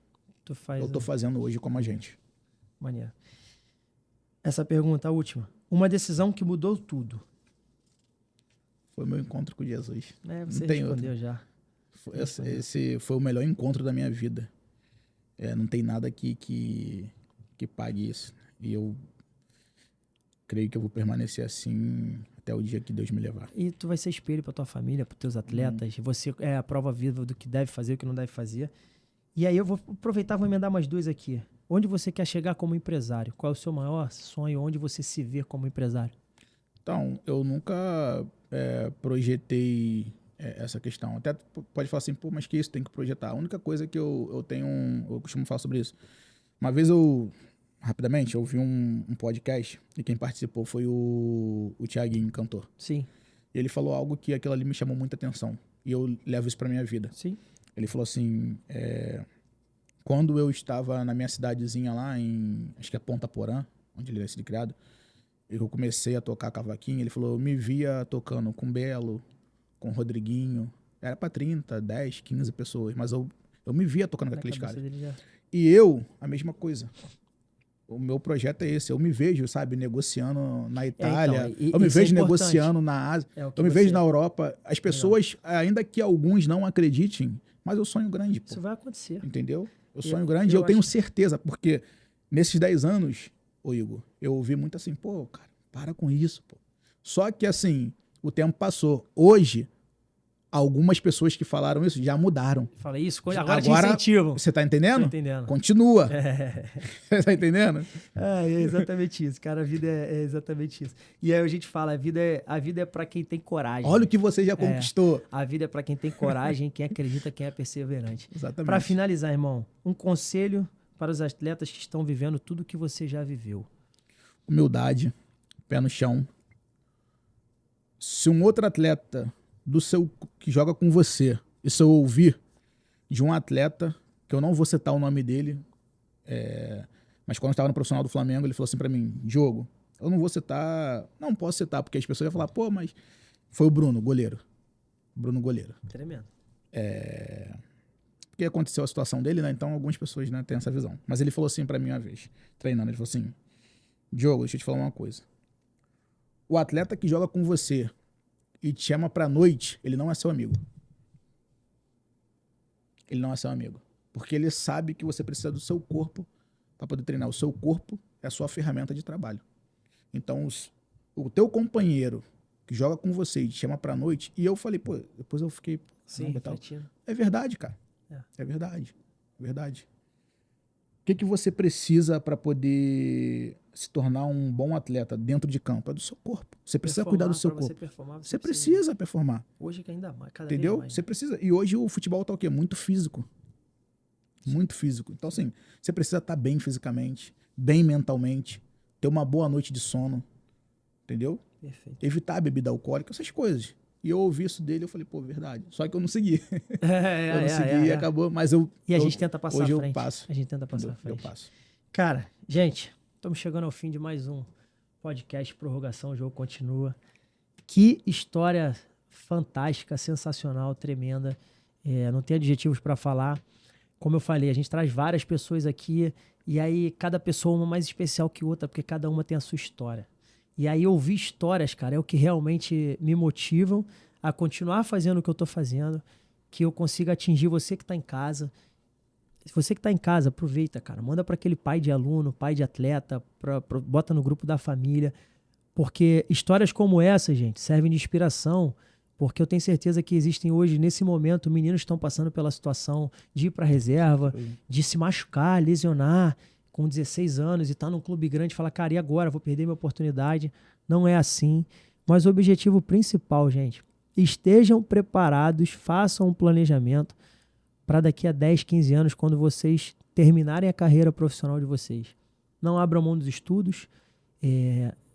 eu tô fazendo hoje como agente. Maneiro. Essa pergunta, a última. Uma decisão que mudou tudo. Foi o meu encontro com Jesus. Você respondeu já. Esse foi o melhor encontro da minha vida. Não tem nada que pague isso. E eu creio que eu vou permanecer assim até o dia que Deus me levar. E tu vai ser espelho para tua família, para teus atletas. Você é a prova viva do que deve fazer e o que não deve fazer. E aí eu vou aproveitar e vou emendar mais duas aqui. Onde você quer chegar como empresário? Qual é o seu maior sonho? Onde você se vê como empresário? Então, eu nunca projetei essa questão. Até pode falar assim, pô, mas que isso tem que projetar. A única coisa que eu tenho, eu costumo falar sobre isso. Uma vez rapidamente, eu ouvi um podcast e quem participou foi o Thiaguinho, cantor. Sim. E ele falou algo que aquilo ali me chamou muita atenção. E eu levo isso pra minha vida. Sim. Ele falou assim, quando eu estava na minha cidadezinha lá, acho que é Ponta Porã, onde ele é sido criado, eu comecei a tocar cavaquinho, ele falou, eu me via tocando com Belo, com Rodriguinho, era pra 30, 10, 15 pessoas, mas eu me via tocando com aqueles caras. E eu, a mesma coisa. O meu projeto é esse, eu me vejo, sabe, negociando na Itália, eu me vejo negociando na Ásia, eu me vejo na Europa. As pessoas, ainda que alguns não acreditem, mas eu sonho grande, pô. Isso vai acontecer. Entendeu? Eu sonho grande e eu tenho certeza, porque nesses 10 anos, Igor, eu ouvi muito assim, pô, cara, para com isso, pô. Só que assim, o tempo passou. Hoje, algumas pessoas que falaram isso já mudaram. Fala isso, agora te incentivam. Você tá entendendo? Tô entendendo. Continua. Você tá entendendo? É exatamente isso, cara. A vida é exatamente isso. E aí a gente fala, a vida é para quem tem coragem. Olha o que você já conquistou. A vida é para quem tem coragem, quem acredita, quem é perseverante. Exatamente. Para finalizar, irmão, um conselho para os atletas que estão vivendo tudo que você já viveu. Humildade, pé no chão. Se um outro atleta que joga com você, e se eu ouvir de um atleta, que eu não vou citar o nome dele, mas quando eu estava no profissional do Flamengo, ele falou assim pra mim, Diogo, eu não vou citar, não posso citar, porque as pessoas iam falar, pô, mas foi o Bruno, goleiro. Bruno, goleiro. Tremendo. Porque aconteceu a situação dele, né? Então algumas pessoas, né, têm essa visão. Mas ele falou assim pra mim uma vez, treinando, ele falou assim, Diogo, deixa eu te falar uma coisa. O atleta que joga com você e te chama pra noite, ele não é seu amigo. Ele não é seu amigo. Porque ele sabe que você precisa do seu corpo para poder treinar. O seu corpo é a sua ferramenta de trabalho. Então, o teu companheiro que joga com você e te chama pra noite, e eu falei, pô, depois eu fiquei... Sim, refletindo. É verdade, cara. É verdade. É verdade. que você precisa para poder se tornar um bom atleta dentro de campo? É do seu corpo. Você precisa cuidar do seu corpo. Você precisa performar. Hoje que ainda mais, cada entendeu? vez mais. Você precisa. E hoje o futebol tá o quê? Muito físico. Muito físico. Então, assim, você precisa estar bem fisicamente, bem mentalmente, ter uma boa noite de sono. Entendeu? Perfeito. Evitar a bebida alcoólica, essas coisas. E eu ouvi isso dele, eu falei, pô, verdade. Só que eu não segui. Eu não segui e acabou, mas eu... E a gente tenta passar hoje à frente. Eu passo. A gente tenta passar à frente. Eu passo. Cara, gente, estamos chegando ao fim de mais um podcast Prorrogação, o jogo continua. Que história fantástica, sensacional, tremenda. Não tem adjetivos para falar. Como eu falei, a gente traz várias pessoas aqui e aí cada pessoa uma mais especial que outra, porque cada uma tem a sua história. E aí ouvir histórias, cara, é o que realmente me motivam a continuar fazendo o que eu tô fazendo, que eu consiga atingir você que tá em casa. Se você que tá em casa, aproveita, cara. Manda para aquele pai de aluno, pai de atleta, bota no grupo da família. Porque histórias como essa, gente, servem de inspiração. Porque eu tenho certeza que existem hoje, nesse momento, meninos que estão passando pela situação de ir pra reserva, de se machucar, lesionar, com 16 anos e tá num clube grande e fala, cara, e agora? Vou perder minha oportunidade. Não é assim. Mas o objetivo principal, gente, estejam preparados, façam um planejamento para daqui a 10, 15 anos, quando vocês terminarem a carreira profissional de vocês. Não abram mão dos estudos.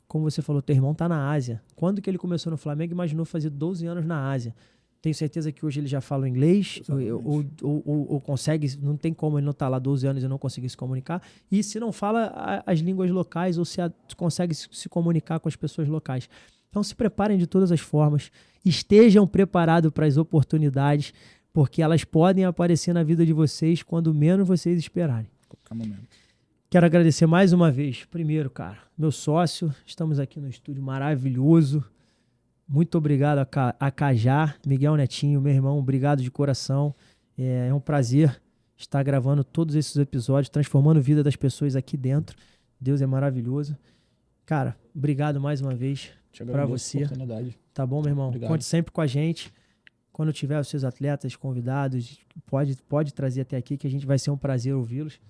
Como você falou, teu irmão tá na Ásia. Quando que ele começou no Flamengo, imaginou fazer 12 anos na Ásia. Tenho certeza que hoje ele já fala inglês ou consegue, não tem como ele não estar lá 12 anos e não conseguir se comunicar. E se não fala as línguas locais ou se consegue se comunicar com as pessoas locais. Então se preparem de todas as formas, estejam preparados para as oportunidades, porque elas podem aparecer na vida de vocês quando menos vocês esperarem. Qualquer momento. Quero agradecer mais uma vez, primeiro, cara, meu sócio, estamos aqui no estúdio maravilhoso. Muito obrigado a Cajá, Miguel Netinho, meu irmão, obrigado de coração. É um prazer estar gravando todos esses episódios, transformando a vida das pessoas aqui dentro. Deus é maravilhoso. Cara, obrigado mais uma vez para você. Tá bom, meu irmão? Obrigado. Conte sempre com a gente. Quando tiver os seus atletas convidados, pode trazer até aqui, que a gente vai ser um prazer ouvi-los.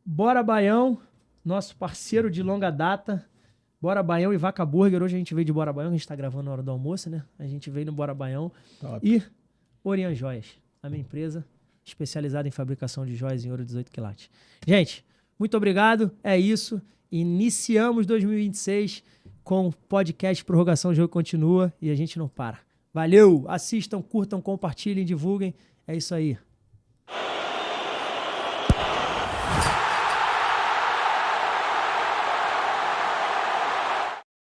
Bora Baião, nosso parceiro de longa data. Bora Baião e Vaca Burger. Hoje a gente veio de Bora Baião, a gente tá gravando na hora do almoço, né? A gente veio no Bora Baião. Top. E Orian Joias, a minha empresa especializada em fabricação de joias em ouro 18 quilates. Gente, muito obrigado. É isso. Iniciamos 2026 com o podcast Prorrogação, o jogo continua e a gente não para. Valeu! Assistam, curtam, compartilhem, divulguem. É isso aí.